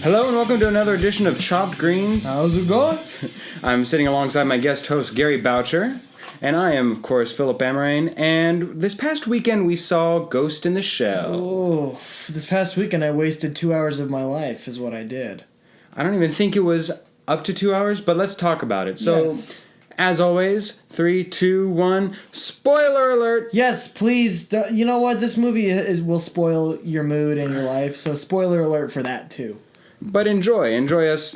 Hello and welcome to another edition of Chopped Greens. How's it going? I'm sitting alongside my guest host, Gary Boucher, and I am, of course, Philip Amerine, and this past weekend we saw Ghost in the Shell. Oh, this past weekend I wasted 2 hours of my life is what I did. I don't even think it was up to 2 hours, but let's talk about it. So, yes. As always, 3, 2, 1, spoiler alert! Yes, please. You know what? This movie will spoil your mood and your life, so spoiler alert for that too. But enjoy us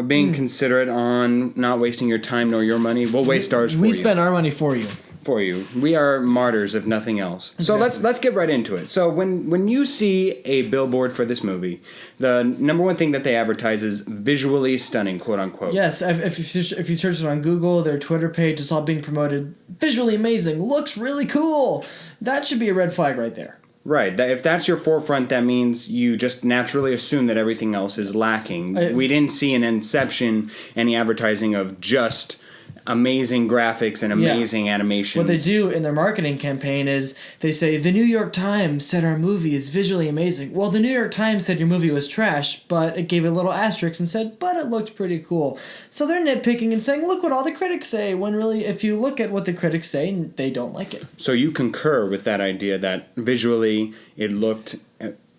being considerate on not wasting your time nor your money. We'll waste ours for you. We spend our money for you. For you. We are martyrs, if nothing else. Exactly. So let's get right into it. So when you see a billboard for this movie, the number one thing that they advertise is visually stunning, quote unquote. Yes, if you search it on Google, their Twitter page is all being promoted. Visually amazing, looks really cool. That should be a red flag right there. Right. If that's your forefront, that means you just naturally assume that everything else is lacking. We didn't see in Inception any advertising of just amazing graphics and amazing animations. What they do in their marketing campaign is they say, the New York Times said our movie is visually amazing. Well, the New York Times said your movie was trash, but it gave a little asterisk and said, but it looked pretty cool. So they're nitpicking and saying, look what all the critics say, when really, if you look at what the critics say, they don't like it. So you concur with that idea that visually it looked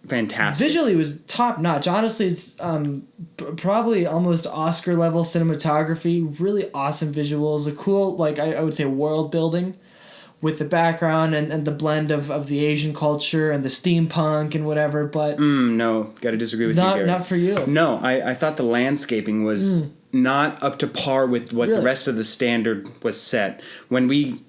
fantastic. Visually, it was top notch. Honestly, it's probably almost Oscar level cinematography. Really awesome visuals. A cool, I would say, world building with the background and the blend of the Asian culture and the steampunk and whatever. But no, gotta disagree with you, Gary. Not for you. No, I thought the landscaping was not up to par with what the rest of the standard was set. When we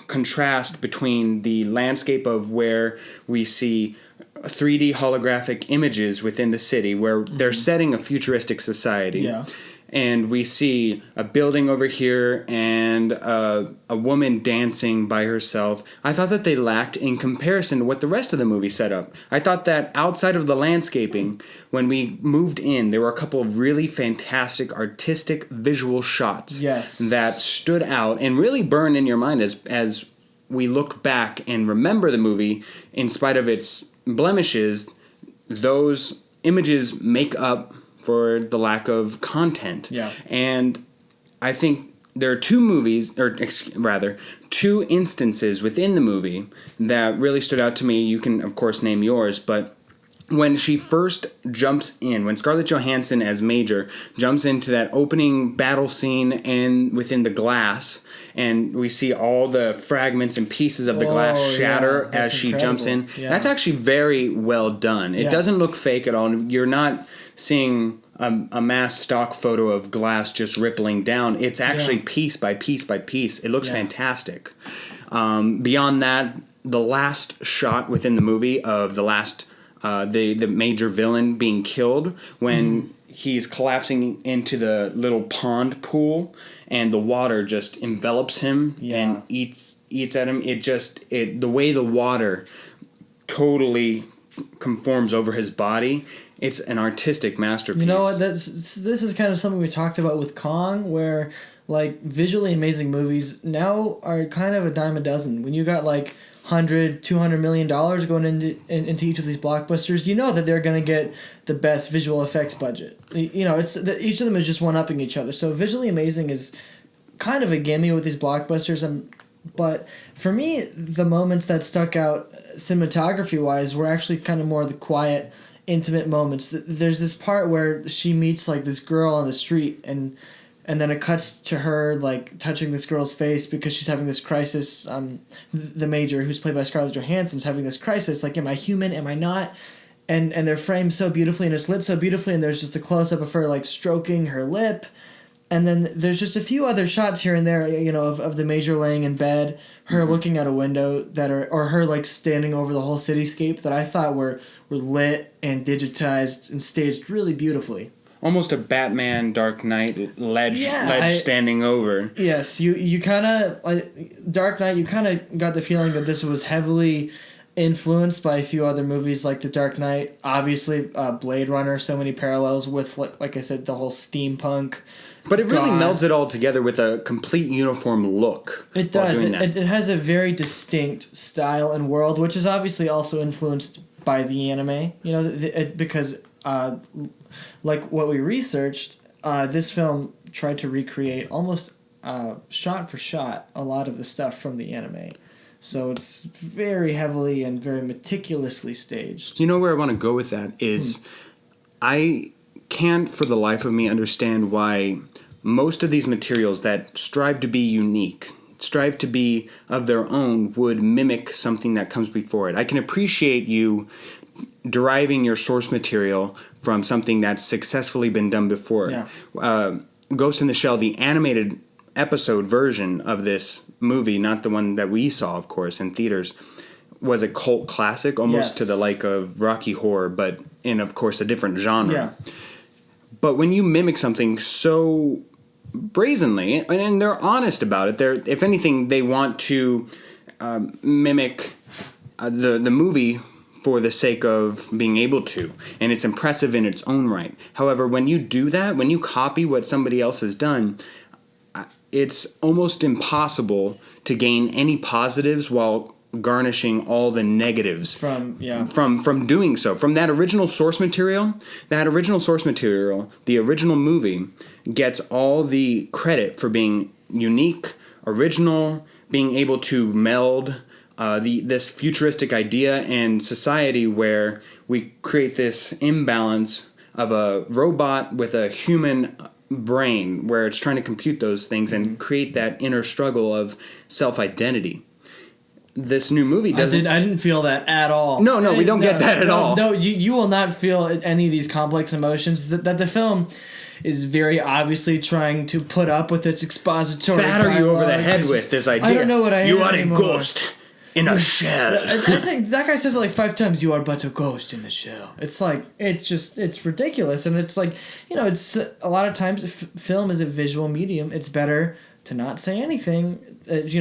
contrast between the landscape of where we see 3D holographic images within the city where they're setting a futuristic society. Yeah. And we see a building over here and a woman dancing by herself. I thought that they lacked in comparison to what the rest of the movie set up. I thought that outside of the landscaping, when we moved in, there were a couple of really fantastic artistic visual shots that stood out and really burn in your mind as we look back and remember the movie in spite of its blemishes. Those images make up for the lack of content. Yeah. And I think there are two instances within the movie that really stood out to me. You can, of course, name yours, but when she first jumps in, when Scarlett Johansson as Major jumps into that opening battle scene and within the glass, and we see all the fragments and pieces of the glass shatter as she jumps in. Yeah. That's actually very well done. It doesn't look fake at all. You're not seeing a mass stock photo of glass just rippling down. It's actually piece by piece by piece. It looks fantastic. Beyond that, the last shot within the movie of the last the major villain being killed when he's collapsing into the little pond pool and the water just envelops him and eats at him. The way the water totally conforms over his body, it's an artistic masterpiece. You know what? This is kind of something we talked about with Kong, where like visually amazing movies now are kind of a dime a dozen. When you got like $100-200 million going into each of these blockbusters, you know that they're going to get the best visual effects budget. You know, each of them is just one-upping each other. So visually amazing is kind of a gimme with these blockbusters. But for me, the moments that stuck out cinematography-wise were actually kind of more the quiet, intimate moments. There's this part where she meets like this girl on the street and then it cuts to her like touching this girl's face because she's having this crisis. The Major, who's played by Scarlett Johansson, is having this crisis. Like, am I human? Am I not? And they're framed so beautifully and it's lit so beautifully. And there's just a close up of her like stroking her lip. And then there's just a few other shots here and there, you know, of the Major laying in bed, her looking out a window or her like standing over the whole cityscape that I thought were lit and digitized and staged really beautifully. Almost a Batman Dark Knight ledge standing over. Yes, you kind of Dark Knight. You kind of got the feeling that this was heavily influenced by a few other movies like The Dark Knight. Obviously, Blade Runner. So many parallels with like I said, the whole steampunk. But it really melds it all together with a complete uniform look. It does. It has a very distinct style and world, which is obviously also influenced by the anime. You know, because like what we researched, this film tried to recreate almost shot for shot a lot of the stuff from the anime. So it's very heavily and very meticulously staged. You know where I want to go with that is I can't for the life of me understand why most of these materials that strive to be unique, strive to be of their own, would mimic something that comes before it. I can appreciate you deriving your source material from something that's successfully been done before. Yeah. Ghost in the Shell, the animated episode version of this movie, not the one that we saw, of course, in theaters, was a cult classic, almost to the like of Rocky Horror, but in, of course, a different genre. Yeah. But when you mimic something so brazenly, and they're honest about it, if anything, they want to mimic the movie for the sake of being able to, and it's impressive in its own right. However, when you do that, when you copy what somebody else has done, it's almost impossible to gain any positives while garnishing all the negatives from doing so. From that original source material, the original movie gets all the credit for being unique, original, being able to meld this futuristic idea and society where we create this imbalance of a robot with a human brain where it's trying to compute those things and create that inner struggle of self-identity. This new movie doesn't... I didn't feel that at all. No, we don't get that at all. No, you will not feel any of these complex emotions that the film is very obviously trying to put up with its expository batter dialogue. You over the head with this idea. I don't know what I am You are anymore. a ghost in a shell. I think that guy says it like 5 times. You are but a ghost in a shell. It's like it's ridiculous, and it's like, it's a lot of times film is a visual medium. It's better to not say anything.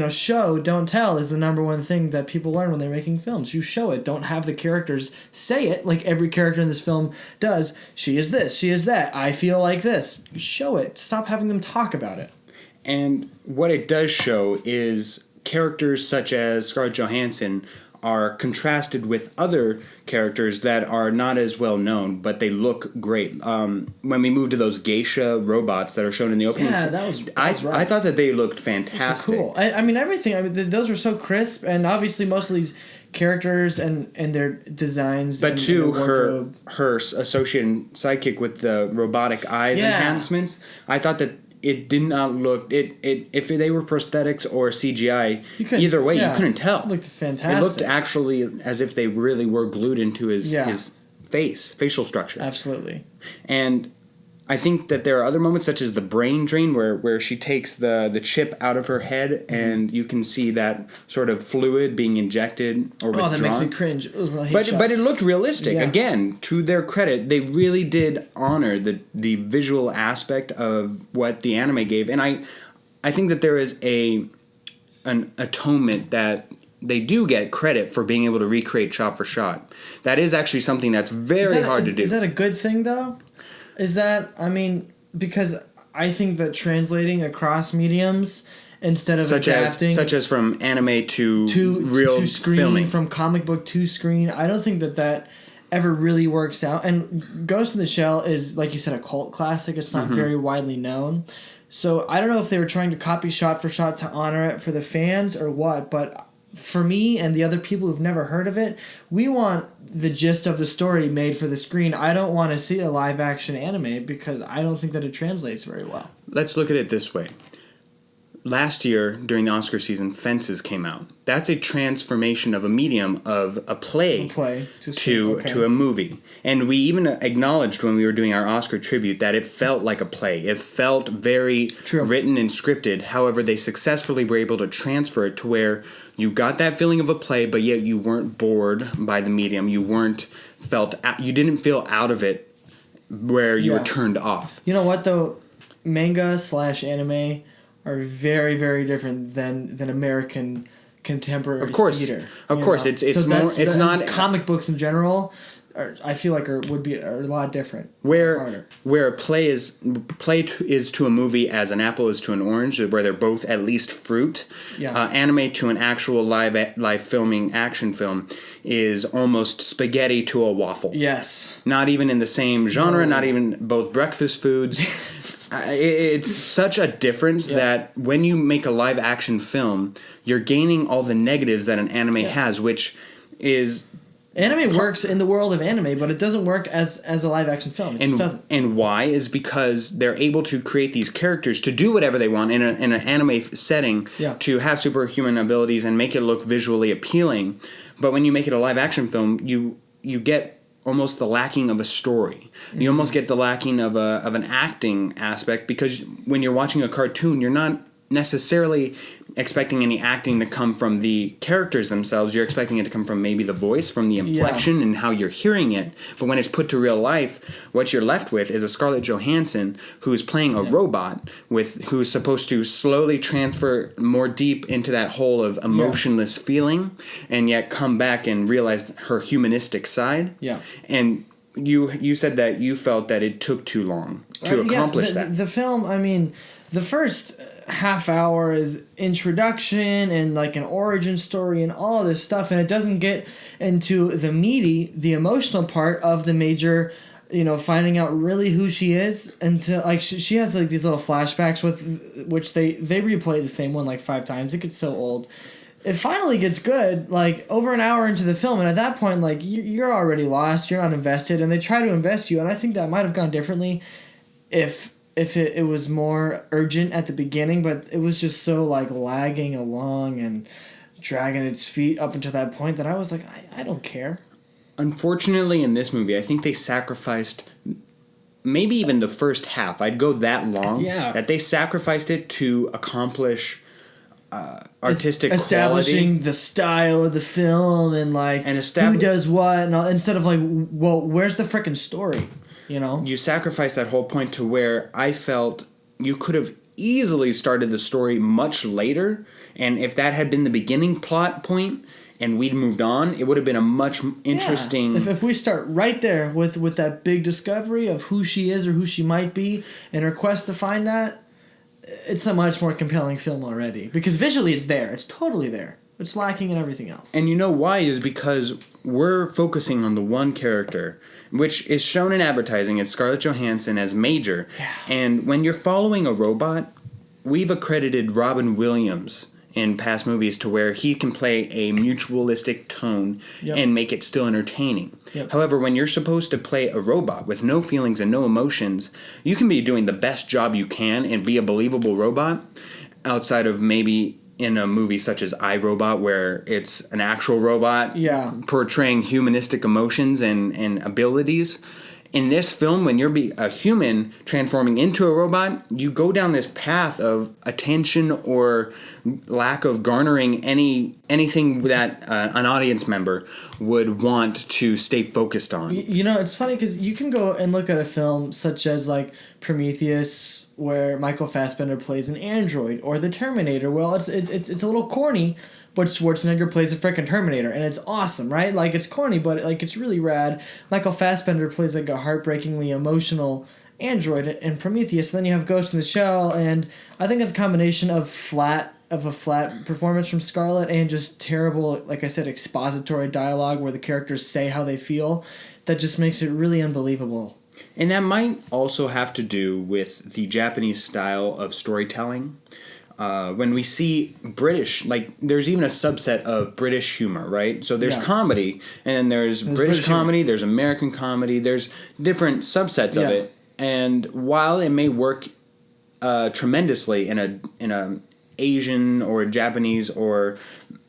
Show, don't tell is the number one thing that people learn when they're making films. You show it. Don't have the characters say it like every character in this film does. She is this. She is that. I feel like this. Show it. Stop having them talk about it. And what it does show is characters such as Scarlett Johansson are contrasted with other characters that are not as well known, but they look great. When we move to those geisha robots that are shown in the opening, that was right. I thought that they looked fantastic. Cool. I mean, everything. I mean, those were so crisp, and obviously most of these characters and their designs. But and too, their her associate and sidekick with the robotic eyes enhancements, I thought that it did not look if they were prosthetics or CGI. Either way, you couldn't tell. It looked fantastic. It looked actually as if they really were glued into his facial structure. Absolutely. And I think that there are other moments, such as the brain drain, where she takes the chip out of her head, and you can see that sort of fluid being injected or withdrawn. That makes me cringe. Ugh, I hate but it looked realistic. Yeah. Again, to their credit, they really did honor the visual aspect of what the anime gave, and I think that there is an atonement that they do get credit for being able to recreate shot for shot. That is actually something that's very hard to do. Is that a good thing, though? Is that, because I think that translating across mediums instead of adapting... Such as from anime to real to screen, filming. From comic book to screen, I don't think that ever really works out. And Ghost in the Shell is, like you said, a cult classic. It's not very widely known. So I don't know if they were trying to copy shot for shot to honor it for the fans or what, but... For me and the other people who've never heard of it, we want the gist of the story made for the screen. I don't want to see a live-action anime because I don't think that it translates very well. Let's look at it this way. Last year, during the Oscar season, Fences came out. That's a transformation of a medium of a play to a movie. And we even acknowledged when we were doing our Oscar tribute that it felt like a play. It felt very written and scripted. However, they successfully were able to transfer it to where you got that feeling of a play, but yet you weren't bored by the medium. You didn't feel out of it where you were turned off. You know what, though? Manga/anime are very, very different than American contemporary theater. Of course, it's more. It's not comic books in general. I feel like would be a lot different. Where a play is to a movie as an apple is to an orange, where they're both at least fruit. Yeah. Anime to an actual live filming action film is almost spaghetti to a waffle. Yes. Not even in the same genre. Not even both breakfast foods. It's such a difference that when you make a live action film, you're gaining all the negatives that an anime has, which is. Anime works in the world of anime, but it doesn't work as a live action film. It just doesn't. And why is because they're able to create these characters to do whatever they want in an anime setting, to have superhuman abilities and make it look visually appealing. But when you make it a live action film, you get almost the lacking of a story. You almost get the lacking of an acting aspect, because when you're watching a cartoon, you're not necessarily expecting any acting to come from the characters themselves. You're expecting it to come from maybe the voice, from the inflection and how you're hearing it. But when it's put to real life, what you're left with is a Scarlett Johansson who's playing a robot who's supposed to slowly transfer more deep into that hole of emotionless feeling, and yet come back and realize her humanistic side. Yeah. And you said that you felt that it took too long to accomplish that. The film, I mean, the first half hour is introduction and like an origin story and all of this stuff, and it doesn't get into the emotional part of the major, finding out really who she is, until like she has like these little flashbacks with which they replay the same one like 5 times. It gets so old. It finally gets good, like over an hour into the film, and at that point, like you're already lost, you're not invested, and they try to invest you, and I think that might have gone differently if it was more urgent at the beginning, but it was just so like lagging along and dragging its feet up until that point that I was like, I don't care. Unfortunately, in this movie, I think they sacrificed maybe even the first half. I'd go that long. Yeah. That they sacrificed it to accomplish artistic establishing quality. The style of the film and like who does what, and all, instead of like, well, where's the frickin' story? You sacrifice that whole point to where I felt you could have easily started the story much later, and if that had been the beginning plot point and we'd moved on, it would have been a much interesting... If we start right there with that big discovery of who she is or who she might be and her quest to find that, it's a much more compelling film already. Because visually it's there. It's totally there. It's lacking in everything else. And you know why is because we're focusing on the one character, which is shown in advertising as Scarlett Johansson as Major. Yeah. And when you're following a robot, we've accredited Robin Williams in past movies to where he can play a mutualistic tone and make it still entertaining. Yep. However, when you're supposed to play a robot with no feelings and no emotions, you can be doing the best job you can and be a believable robot outside of maybe in a movie such as iRobot, where it's an actual robot portraying humanistic emotions and abilities. In this film, when you're a human transforming into a robot, you go down this path of attention or lack of garnering anything that an audience member would want to stay focused on. It's funny because you can go and look at a film such as like Prometheus, where Michael Fassbender plays an android, or The Terminator. Well, it's a little corny, but Schwarzenegger plays a freaking Terminator, and it's awesome, right? Like, it's corny, but like it's really rad. Michael Fassbender plays like a heartbreakingly emotional android in Prometheus. And then you have Ghost in the Shell, and I think it's a combination of a flat performance from Scarlett and just terrible, like I said, expository dialogue where the characters say how they feel that just makes it really unbelievable. And that might also have to do with the Japanese style of storytelling. When we see British, like, there's even a subset of British humor, right? So there's comedy, and there's British comedy, there's American comedy, there's different subsets of it. And while it may work tremendously in a Asian or Japanese or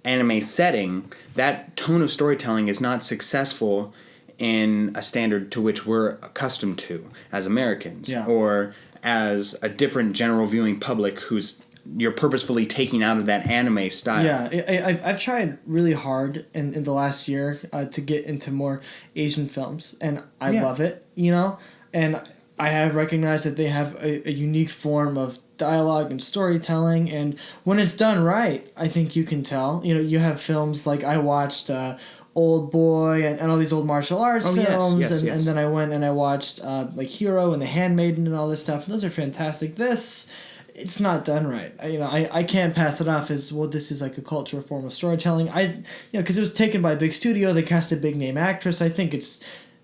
anime setting, that tone of storytelling is not successful in a standard to which we're accustomed to as Americans, or as a different general viewing public who's you're purposefully taking out of that anime style. Yeah, I've tried really hard in the last year to get into more Asian films, and I love it, and I have recognized that they have a unique form of dialogue and storytelling, and when it's done right, I think you can tell. You have films like I watched Old Boy and all these old martial arts films. Yes, And then I went and I watched like Hero and The Handmaiden and all this stuff. And those are fantastic. It's not done right. I can't pass it off as, well, this is like a cultural form of storytelling. Because it was taken by a big studio. They cast a big name actress. I think it's,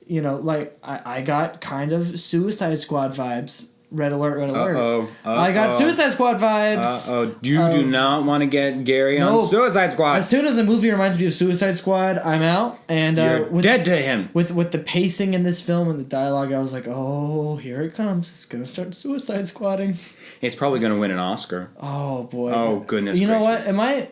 like I got kind of Suicide Squad vibes. Red alert, red alert. I got Suicide Squad vibes. You do not want to get Gary on Suicide Squad. As soon as a movie reminds me of Suicide Squad, I'm out. And you're dead to him. With the pacing in this film and the dialogue, I was like, oh, here it comes. It's going to start Suicide Squadding. It's probably going to win an Oscar. Oh, boy. Oh, goodness You know gracious. what? Am I...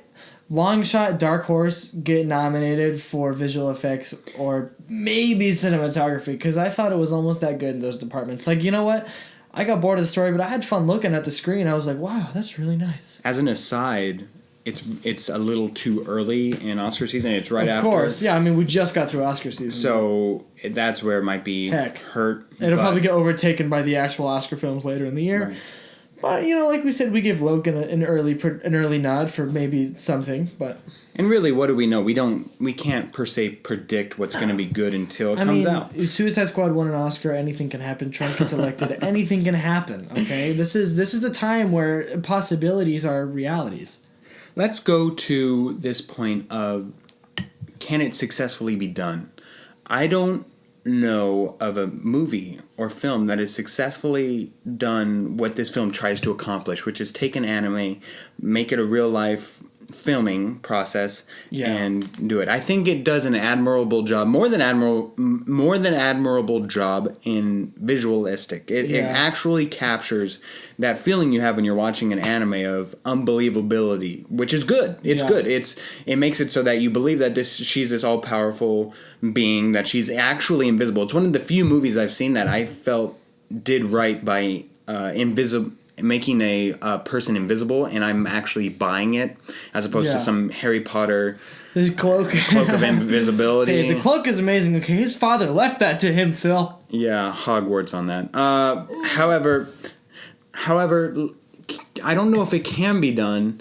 Long shot, Dark Horse get nominated for visual effects or maybe cinematography, because I thought it was almost that good in those departments. Like, you know what? I got bored of the story, but I had fun looking at the screen. I was like, wow, that's really nice. As an aside, it's a little too early in Oscar season. It's right after. Of course, yeah. I mean, we just got through Oscar season. So that's where it might be hurt. It'll probably get overtaken by the actual Oscar films later in the year. Right. But, like we said, we give Logan an early nod for maybe something, but... And really, what do we know? We can't per se predict what's going to be good until it comes out. Suicide Squad won an Oscar. Anything can happen. Trump gets elected. Anything can happen. Okay, this is the time where possibilities are realities. Let's go to this point of, can it successfully be done? I don't know of a movie or film that has successfully done what this film tries to accomplish, which is take an anime, make it a real life filming process, and do it. I think it does an admirable job, more than admirable job in visualistic. It actually captures that feeling you have when you're watching an anime of unbelievability, which is good. It's good. It makes it so that you believe that she's this all powerful being, that she's actually invisible. It's one of the few movies I've seen that I felt did right by making a person invisible, and I'm actually buying it, as opposed to some Harry Potter cloak of invisibility. Hey, the cloak is amazing. Okay, his father left that to him, Phil. Yeah, Hogwarts on that. However, I don't know if it can be done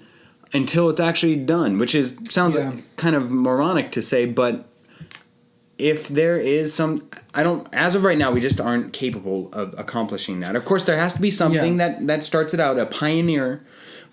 until it's actually done, which sounds kind of moronic to say, but if there is as of right now, we just aren't capable of accomplishing that. Of course, there has to be something that starts it out, a pioneer,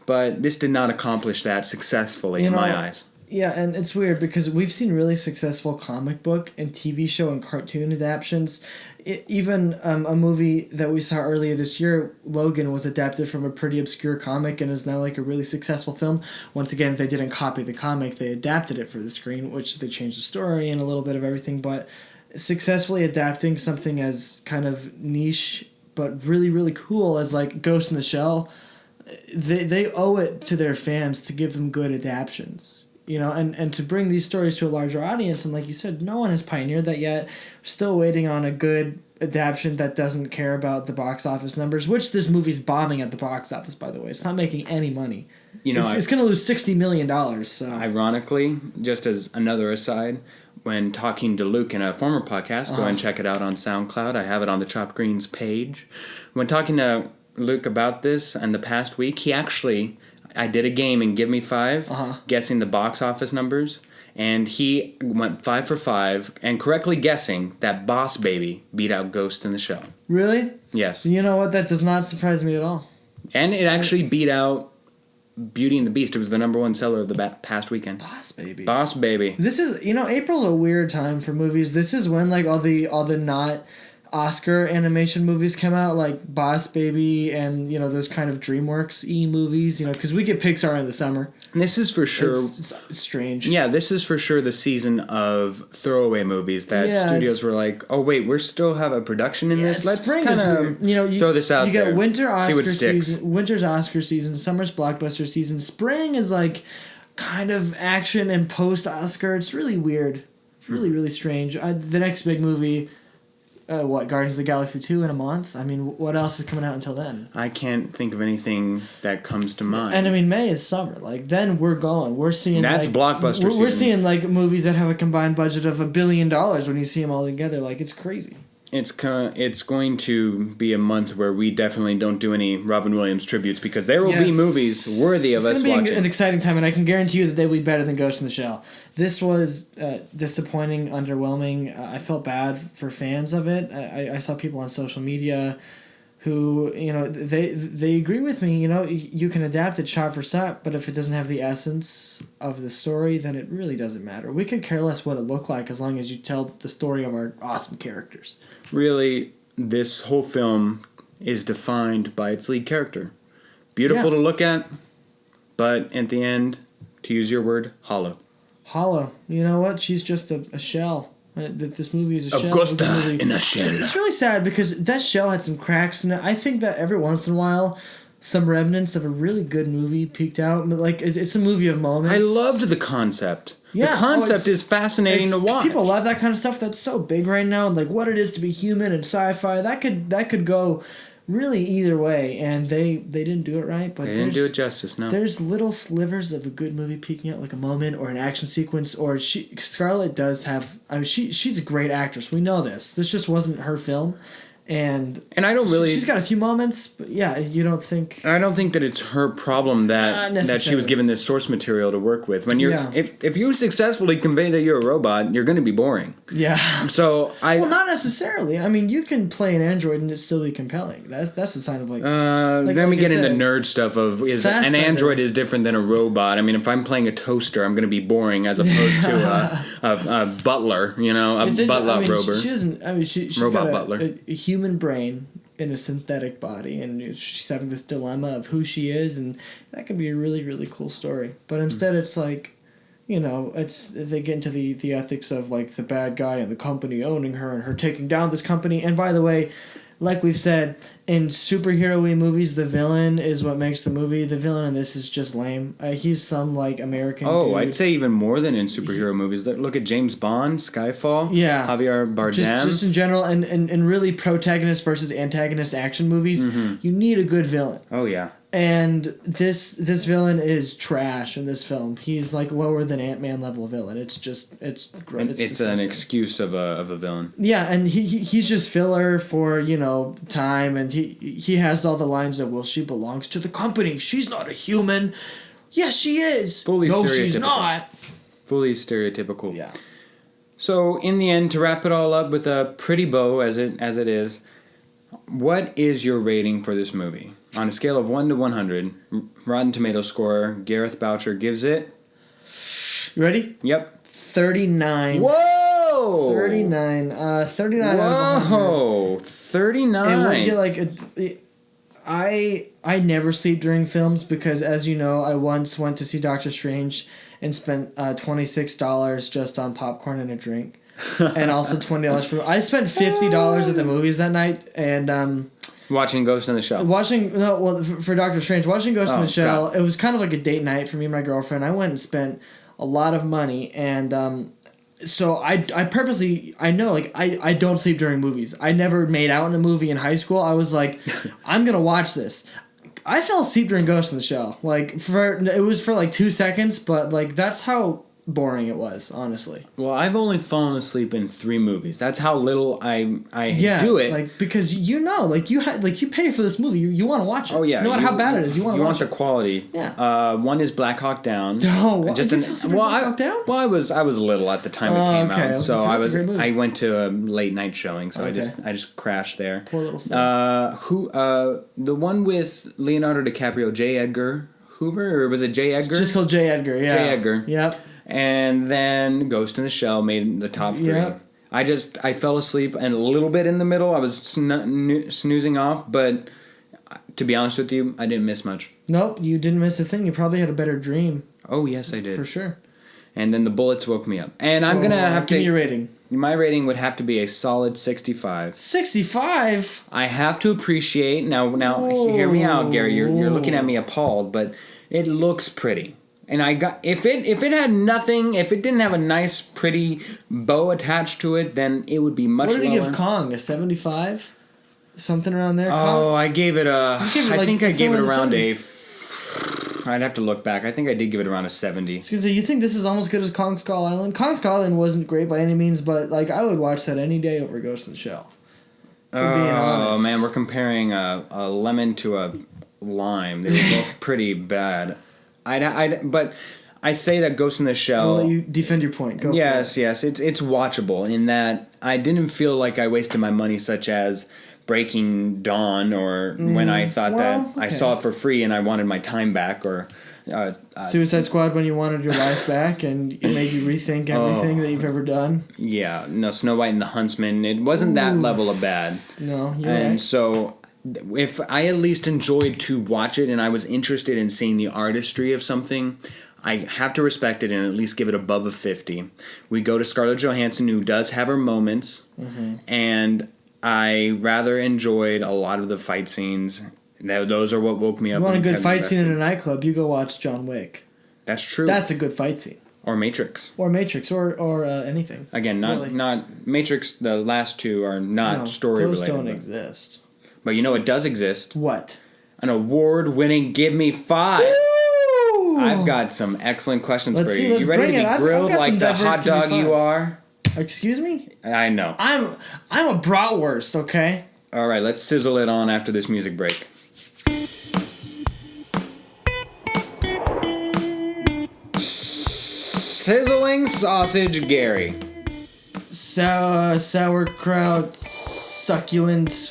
but this did not accomplish that successfully in my eyes. Yeah, and it's weird because we've seen really successful comic book and TV show and cartoon adaptations. Even a movie that we saw earlier this year, Logan, was adapted from a pretty obscure comic and is now like a really successful film. Once again, they didn't copy the comic, they adapted it for the screen, which they changed the story and a little bit of everything, but successfully adapting something as kind of niche but really, really cool as like Ghost in the Shell, they owe it to their fans to give them good adaptions. And to bring these stories to a larger audience, and like you said, no one has pioneered that yet. We're still waiting on a good adaptation that doesn't care about the box office numbers, which this movie's bombing at the box office, by the way. It's not making any money. It's going to lose $60 million. So. Ironically, just as another aside, when talking to Luke in a former podcast, go and check it out on SoundCloud. I have it on the Chopped Greens page. When talking to Luke about this and the past week, I did a game in Give Me Five, guessing the box office numbers, and he went 5 for 5, and correctly guessing that Boss Baby beat out Ghost in the Shell. Really? Yes. You know what? That does not surprise me at all. And it actually beat out Beauty and the Beast. It was the number one seller of the past weekend. Boss Baby. Boss Baby. This is, April's a weird time for movies. This is when like all the not Oscar animation movies come out, like Boss Baby and, those kind of DreamWorks-y movies, because we get Pixar in the summer. This is for sure... It's strange. Yeah, this is for sure the season of throwaway movies that studios were like, oh, wait, we still have a production in this? Let's kind of throw this out there. You got winter Oscar season, winter's Oscar season, summer's blockbuster season. Spring is like kind of action and post-Oscar. It's really weird. It's really, really strange. The next big movie... Guardians of the Galaxy 2 in a month? I mean, what else is coming out until then? I can't think of anything that comes to mind. And I mean, May is summer. Like, then we're going. We're seeing that's blockbuster season. We're seeing like movies that have a combined budget of $1 billion when you see them all together. Like, it's crazy. it's going to be a month where we definitely don't do any Robin Williams tributes because there will be movies worthy of us watching. It's going to be an exciting time, and I can guarantee you that they will be better than Ghost in the Shell. This was disappointing, underwhelming. I felt bad for fans of it. I saw people on social media who, they agree with me. You can adapt it shot for shot, but if it doesn't have the essence of the story, then it really doesn't matter. We could care less what it looked like as long as you tell the story of our awesome characters. Really, this whole film is defined by its lead character. Beautiful to look at, but at the end, to use your word, hollow. Hollow. You know what? She's just a shell. This movie is a shell. Augusta in a shell. It's really sad because that shell had some cracks in it. I think that every once in a while, some remnants of a really good movie peeked out. Like, it's a movie of moments. I loved the concept. Yeah. The concept is fascinating to watch. People love that kind of stuff. That's so big right now. Like, what it is to be human and sci-fi. That could go really either way, and they didn't do it right. But they didn't do it justice. No, there's little slivers of a good movie peeking out, like a moment or an action sequence. Or Scarlett does have. I mean, she's a great actress. We know this. This just wasn't her film, and I don't really. She's got a few moments, but yeah, you don't think. I don't think that it's her problem that she was given this source material to work with. When if you successfully convey that you're a robot, you're going to be boring. Yeah. So well, not necessarily. I mean, you can play an android and it still be compelling. That's a sign of then we get into nerd stuff of an android is different than a robot. I mean, if I'm playing a toaster, I'm going to be boring as opposed to a butler. Butler rover. She doesn't. I mean, she's robot got butler. A human brain in a synthetic body, and she's having this dilemma of who she is, and that could be a really, really cool story. But instead, it's like, they get into the ethics of like the bad guy and the company owning her and her taking down this company. And by the way, like we've said, in superhero-y movies, the villain is what makes the movie. The villain in this is just lame. He's some, like, American dude. I'd say even more than in superhero movies. Look at James Bond, Skyfall, Javier Bardem. Just in general, and really protagonist versus antagonist action movies, you need a good villain. Oh, yeah. And this villain is trash in this film. He's like lower than Ant-Man level villain. It's great. It's an excuse of a villain. Yeah, and he's just filler for time, and he has all the lines of, well, she belongs to the company. She's not a human. Yes, she is. Fully no, stereotypical. She's not. Fully stereotypical. Yeah. So in the end, to wrap it all up with a pretty bow as it is, what is your rating for this movie? On a scale of 1 to 100, Rotten Tomatoes score, Gareth Boucher gives it... You ready? Yep. 39. Whoa! 39. 39 Whoa! out of 100. 39. And when you I never sleep during films because, as you know, I once went to see Doctor Strange and spent $26 just on popcorn and a drink. And also $20 for... I spent $50 at the movies that night, and... Watching Ghost in the Shell. For Doctor Strange, watching Ghost in the Shell, it was kind of like a date night for me and my girlfriend. I went and spent a lot of money, and so I purposely, I don't sleep during movies. I never made out in a movie in high school. I was like, I'm going to watch this. I fell asleep during Ghost in the Shell. It was for like 2 seconds, but like that's how boring it was, honestly. Well, I've only fallen asleep in 3 movies. That's how little I do it. Like, because you pay for this movie, you want to watch it. Oh yeah, no matter how bad it is, you want to watch it. You want the quality. Yeah. One is Black Hawk Down. Oh, what? Did you feel so Black Hawk Down? Well, I was little at the time it came out, so I went to a late night showing, so I just crashed there. Poor little film. The one with Leonardo DiCaprio, J. Edgar Hoover, or was it J. Edgar? Just called J. Edgar. Yeah. J. Edgar. Yep. And then Ghost in the Shell made the top 3. Yep. I fell asleep and a little bit in the middle. I was snoozing off, but to be honest with you, I didn't miss much. Nope, you didn't miss a thing. You probably had a better dream. Oh, yes, I did. For sure. And then the bullets woke me up. And I'm going to have to... Give me your rating. My rating would have to be a solid 65. 65? I have to appreciate... Now, hear me out, Gary. You're looking at me appalled, but it looks pretty. And I got if it had nothing, if it didn't have a nice, pretty bow attached to it, then it would be much lower. What did you give Kong? A 75? Something around there? Oh, I gave it a... I think I gave it around a... I'd have to look back. I think I did give it around a 70. Excuse me, you think this is almost good as Kong Skull Island? Kong Skull Island wasn't great by any means, but like I would watch that any day over Ghost in the Shell. being honest. Oh man, we're comparing a lemon to a lime. They were both pretty bad. But I say that Ghost in the Shell. I'll let you defend your point. Go yes, for it. yes, it's watchable in that I didn't feel like I wasted my money, such as Breaking Dawn, or when I thought I saw it for free and I wanted my time back, or Suicide Squad when you wanted your life back and it made you rethink everything that you've ever done. Yeah, no, Snow White and the Huntsman. It wasn't that level of bad. No, you're and right. So if I at least enjoyed to watch it and I was interested in seeing the artistry of something, I have to respect it and at least give it above a 50. We go to Scarlett Johansson, who does have her moments, and I rather enjoyed a lot of the fight scenes. Those are what woke me up. You want a good fight scene in a nightclub, you go watch John Wick. That's true. That's a good fight scene. Or Matrix. Or Matrix, or anything. Again, not Matrix. The last two are not story related. Those don't exist. But you know it does exist. What? An award-winning Give Me Five. Ooh! I've got some excellent questions for you. Let's You ready to bring be it. grilled I've got like some the diverse hot Give Me dog you Five. are? Excuse me? I know. I'm a bratwurst, okay? All right, let's sizzle it on after this music break. Sizzling Sausage Gary. Sauerkraut, succulent.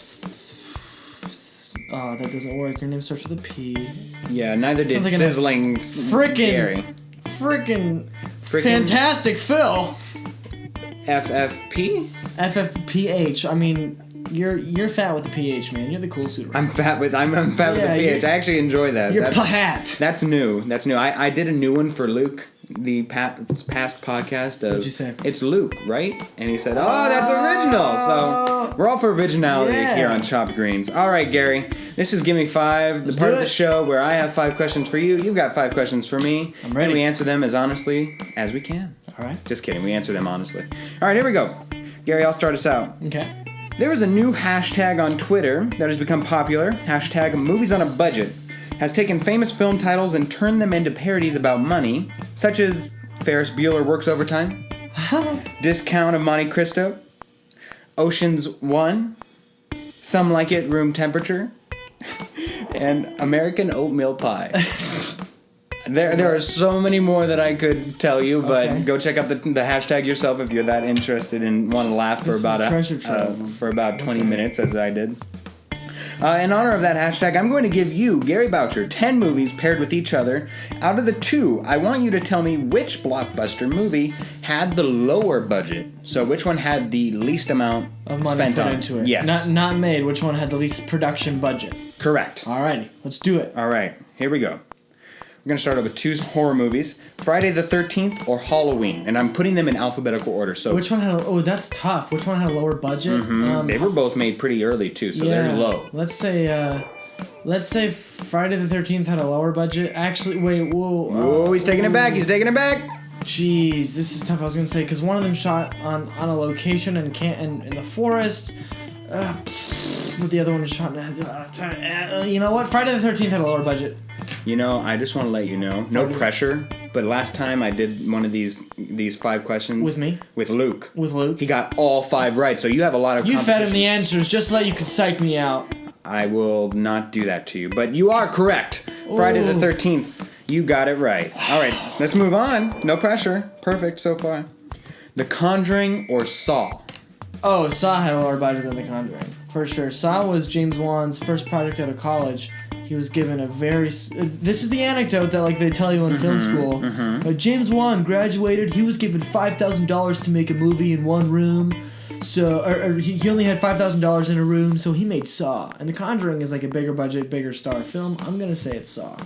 Oh, that doesn't work. Your name starts with a P. Yeah, neither did Sounds like Sizzling Gary. Frickin' fantastic Phil. FFP? FFPH. I mean, you're fat with a PH, man. You're the coolest dude. I'm fat with the PH. I actually enjoy that. You're pat. That's new. I did a new one for Luke, the past podcast. What'd you say? It's Luke, right? And he said, "Oh, that's original." So we're all for originality here on Chopped Greens. All right, Gary. This is Give Me Five, the part of the show where I have 5 questions for you. You've got 5 questions for me. I'm ready. And we answer them as honestly as we can. All right. Just kidding. We answer them honestly. All right, here we go. Gary, I'll start us out. Okay. There is a new hashtag on Twitter that has become popular. Hashtag movies on a budget. Has taken famous film titles and turned them into parodies about money, such as Ferris Bueller Works Overtime, Discount of Monte Cristo, Ocean's 1, Some Like It Room Temperature, and American Oatmeal Pie. There are so many more that I could tell you, but go check out the hashtag yourself if you're that interested and want to laugh for about 20 minutes, as I did. In honor of that hashtag, I'm going to give you, Gary Boucher, 10 movies paired with each other. Out of the 2, I want you to tell me which blockbuster movie had the lower budget. So which one had the least amount of money spent put on into it. Yes. Not made. Which one had the least production budget? Correct. Alrighty, let's do it. All right, here we go. We're going to start out with 2 horror movies, Friday the 13th or Halloween, and I'm putting them in alphabetical order. So which one had that's tough. Which one had a lower budget? They were both made pretty early too, so they're low. Let's say Friday the 13th had a lower budget. Actually, wait, whoa. Whoa, he's taking it back. Jeez, this is tough. I was going to say, because one of them shot on a location in the forest. But the other one was shot in... you know what? Friday the 13th had a lower budget. You know, I just want to let you know, no pressure, but last time I did one of these 5 questions... With me? With Luke. He got all 5 right, so you have a lot of You fed him the answers just so you could psych me out. I will not do that to you, but you are correct. Ooh. Friday the 13th, you got it right. All right, let's move on. No pressure. Perfect so far. The Conjuring or Saw? Oh, Saw had a lower budget than The Conjuring. For sure. Saw was James Wan's first project out of college. He was given a very... this is the anecdote that they tell you in film school. James Wan graduated. He was given $5,000 to make a movie in one room. So, he only had $5,000 in a room, so he made Saw. And The Conjuring is like a bigger budget, bigger star film. I'm going to say it's Saw.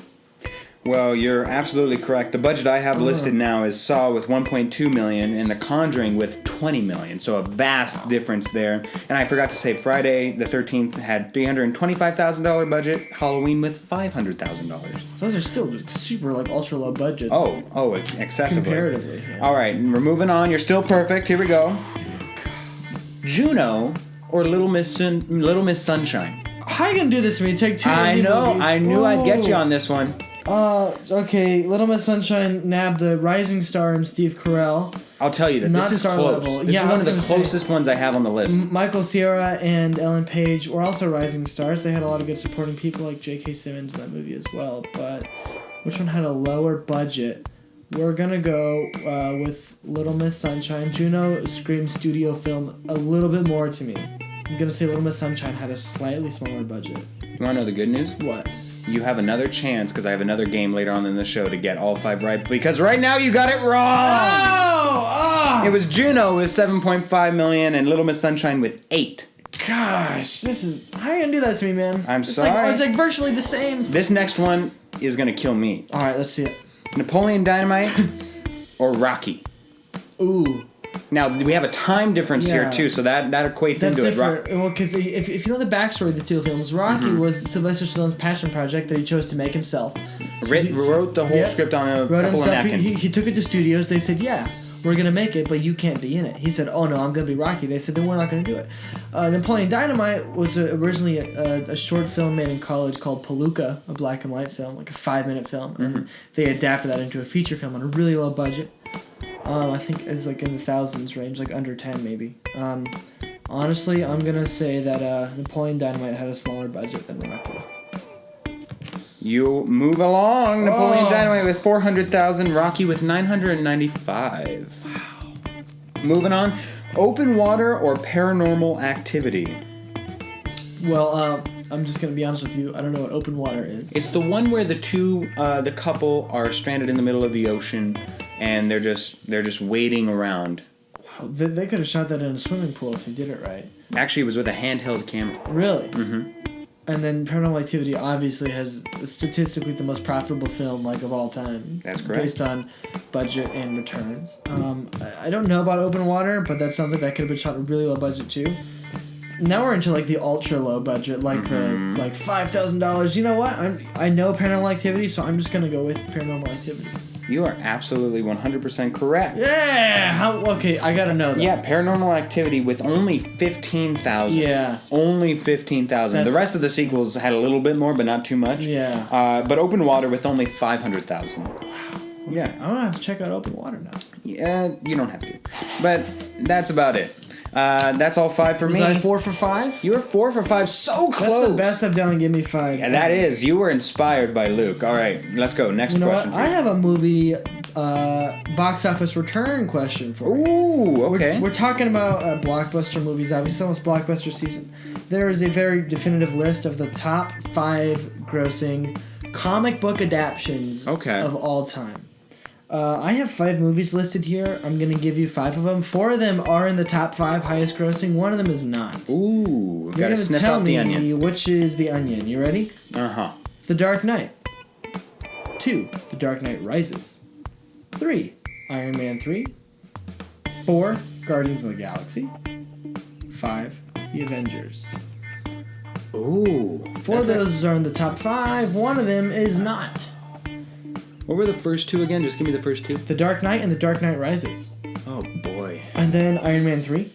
Well, you're absolutely correct. The budget I have listed now is Saw with $1.2 million and The Conjuring with $20 million. So a vast difference there. And I forgot to say Friday the 13th had $325,000 budget. Halloween with $500,000. Those are still super ultra low budgets. Oh, excessively. Comparatively. Yeah. All right, we're moving on. You're still perfect. Here we go. Juno or Little Miss Sunshine? How are you gonna do this to me? Take 2 I know. movies? I knew I'd get you on this one. Okay, Little Miss Sunshine nabbed the Rising Star and Steve Carell. I'll tell you that Not this is star close. level. This Yeah, is I one was of the gonna say, closest ones I have on the list. Michael Cera and Ellen Page were also rising stars. They had a lot of good supporting people like J.K. Simmons in that movie as well. But which one had a lower budget? We're gonna go with Little Miss Sunshine. Juno screamed studio film a little bit more to me. I'm gonna say Little Miss Sunshine had a slightly smaller budget. You want to know the good news? What? You have another chance, because I have another game later on in the show to get all 5 right, because right now you got it wrong! Oh! It was Juno with $7.5 million and Little Miss Sunshine with 8. Gosh, this is... How are you gonna do that to me, man? I'm it's sorry. It's like virtually the same. This next one is going to kill me. Alright, let's see it. Napoleon Dynamite or Rocky? Ooh. Now, we have a time difference here, too, so that equates That's into different. it. Well, because if you know the backstory of the two films, Rocky was Sylvester Stallone's passion project that he chose to make himself. So Wrote the whole script on a couple of napkins. He took it to studios. They said, yeah, we're going to make it, but you can't be in it. He said, oh, no, I'm going to be Rocky. They said, then we're not going to do it. Napoleon Dynamite was originally a short film made in college called Palooka, a black and white film, like a 5-minute film. And they adapted that into a feature film on a really low budget. I think it's like in the thousands range, like under 10 maybe. Honestly, I'm going to say that Napoleon Dynamite had a smaller budget than Rocky. You move along. Napoleon Dynamite with $400,000. Rocky with $995,000. Wow. Moving on. Open water or paranormal activity? Well, I'm just going to be honest with you. I don't know what open water is. It's the one where the couple are stranded in the middle of the ocean and they're just waiting around. Wow, they could have shot that in a swimming pool if they did it right. Actually, it was with a handheld camera. Really? Mm-hmm. And then Paranormal Activity obviously has statistically the most profitable film of all time. That's correct. Based on budget and returns. I don't know about open water, but that sounds like that could have been shot at a really low budget too. Now we're into the ultra low budget, the $5,000. You know what? I know Paranormal Activity, so I'm just gonna go with Paranormal Activity. You are absolutely 100% correct. Yeah. Okay, I gotta know that. Yeah, Paranormal Activity with only 15,000. Yeah. Only 15,000. The rest of the sequels had a little bit more, but not too much. Yeah. But Open Water with only 500,000. Wow. Okay. Yeah. I'm gonna have to check out Open Water now. Yeah, you don't have to. But that's about it. That's all 5 for me. Was I 4 for 5? You were 4 for 5. So close. That's the best I've done in Give Me 5. Yeah, that is. You were inspired by Luke. All right, let's go. Next question. I have a movie box office return question for you. Ooh, okay. We're talking about blockbuster movies. Obviously, almost blockbuster season. There is a very definitive list of the top 5 grossing comic book adaptions of all time. I have 5 movies listed here. I'm going to give you 5 of them. 4 of them are in the top 5 highest grossing. 1 of them is not. Ooh, You're gotta sniff out the onion. Tell me which is the onion. You ready? Uh-huh. The Dark Knight. 2. The Dark Knight Rises. 3. Iron Man 3. 4. Guardians of the Galaxy. 5. The Avengers. Ooh. 4 of those are in the top 5. 1 of them is not. What were the first 2 again? Just give me the first 2. The Dark Knight and The Dark Knight Rises. Oh, boy. And then Iron Man 3,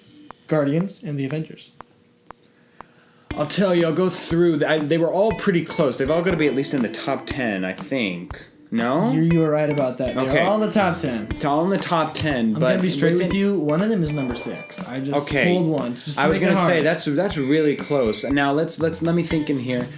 Guardians, and The Avengers. I'll tell you, I'll go through. They were all pretty close. They've all got to be at least in the top 10, I think. No? You were right about that. They're all in the top 10. All in the top 10. I'm going to be straight with you. One of them is number 6. I just pulled one. I was going to say, that's really close. Now, let me think in here.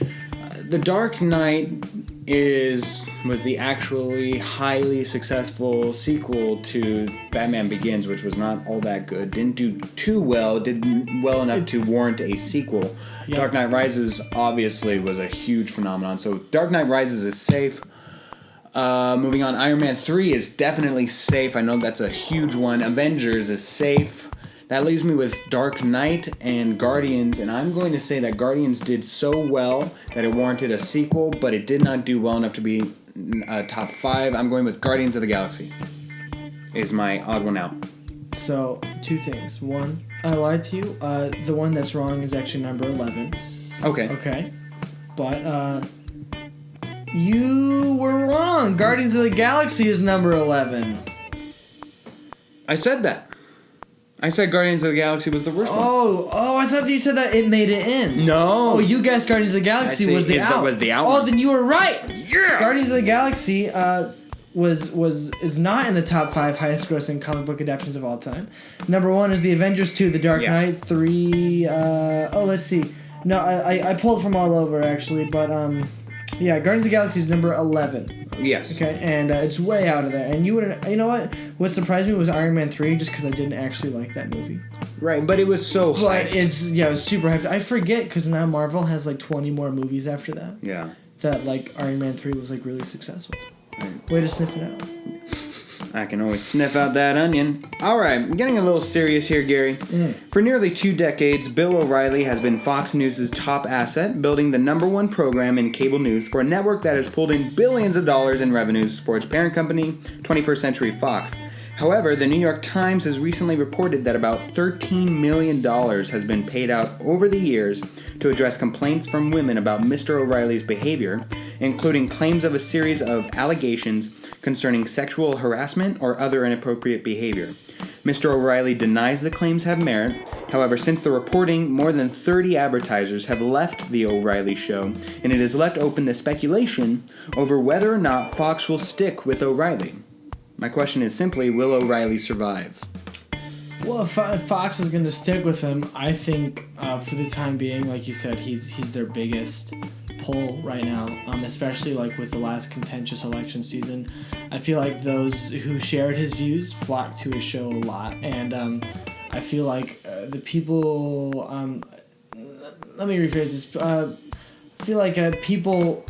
The Dark Knight was the actually highly successful sequel to Batman Begins, which was not all that good. Didn't do too well. Did well enough to warrant a sequel. Yep. Dark Knight Rises obviously was a huge phenomenon. So Dark Knight Rises is safe. Moving on, Iron Man 3 is definitely safe. I know that's a huge one. Avengers is safe. That leaves me with Dark Knight and Guardians, and I'm going to say that Guardians did so well that it warranted a sequel, but it did not do well enough to be top 5. I'm going with Guardians of the Galaxy. Is my odd one out. So, 2 things. 1, I lied to you. The one that's wrong is actually number 11. Okay. Okay. But, you were wrong. Guardians of the Galaxy is number 11. I said that. I said Guardians of the Galaxy was the worst one. Oh, I thought you said that it made it in. No. Oh, you guessed Guardians of the Galaxy was the out. Was the out Oh, one. then you were right. Yeah. Guardians of the Galaxy is not in the top 5 highest grossing comic book adaptations of all time. Number 1 is The Avengers 2, The Dark Knight. 3, let's see. No, I pulled from all over, actually, but, Guardians of the Galaxy is number 11. Yes. Okay, and it's way out of there. And you know what surprised me was Iron Man 3, just because I didn't actually like that movie. Right, but it was so hyped. But it was super hyped. I forget, because now Marvel has, 20 more movies after that. Yeah. That, Iron Man 3 was, really successful. Right. Way to sniff it out. I can always sniff out that onion. Alright, getting a little serious here, Gary. For nearly 2 decades, Bill O'Reilly has been Fox News' top asset, building the #1 program in cable news for a network that has pulled in billions of dollars in revenues for its parent company, 21st Century Fox. However, the New York Times has recently reported that about $13 million has been paid out over the years to address complaints from women about Mr. O'Reilly's behavior, including claims of a series of allegations concerning sexual harassment or other inappropriate behavior. Mr. O'Reilly denies the claims have merit. However, since the reporting, more than 30 advertisers have left The O'Reilly Show, and it has left open the speculation over whether or not Fox will stick with O'Reilly. My question is simply, will O'Reilly survive? Well, if Fox is going to stick with him, I think for the time being, like you said, he's their biggest pull right now, especially with the last contentious election season. I feel like those who shared his views flocked to his show a lot, and I feel like the people... let me rephrase this. I feel like people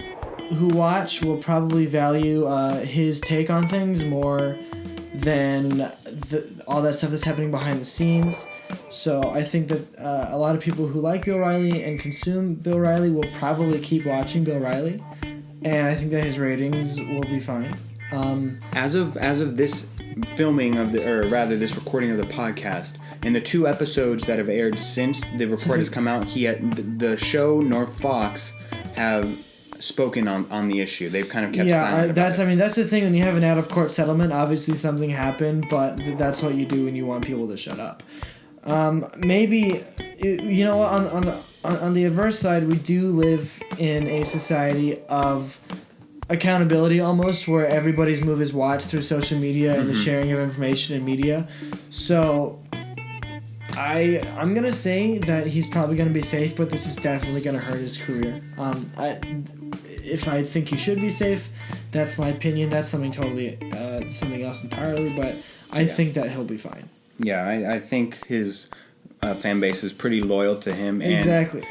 who watch will probably value his take on things more than all that stuff that's happening behind the scenes. So I think that a lot of people who like Bill O'Reilly and consume Bill O'Reilly will probably keep watching Bill O'Reilly, and I think that his ratings will be fine. As of this filming this recording of the podcast, in the 2 episodes that have aired since the report has come out, the show nor Fox have spoken on the issue. They've kind of kept silent. That's the thing. When you have an out of court settlement, obviously something happened, but that's what you do when you want people to shut up. Maybe on the adverse side, we do live in a society of accountability almost, where everybody's move is watched through social media and the sharing of information in media. So I'm gonna say that he's probably gonna be safe, but this is definitely gonna hurt his career. If I think he should be safe, that's my opinion. That's something else entirely. But I think that he'll be fine. Yeah, I think his fan base is pretty loyal to him. And, exactly.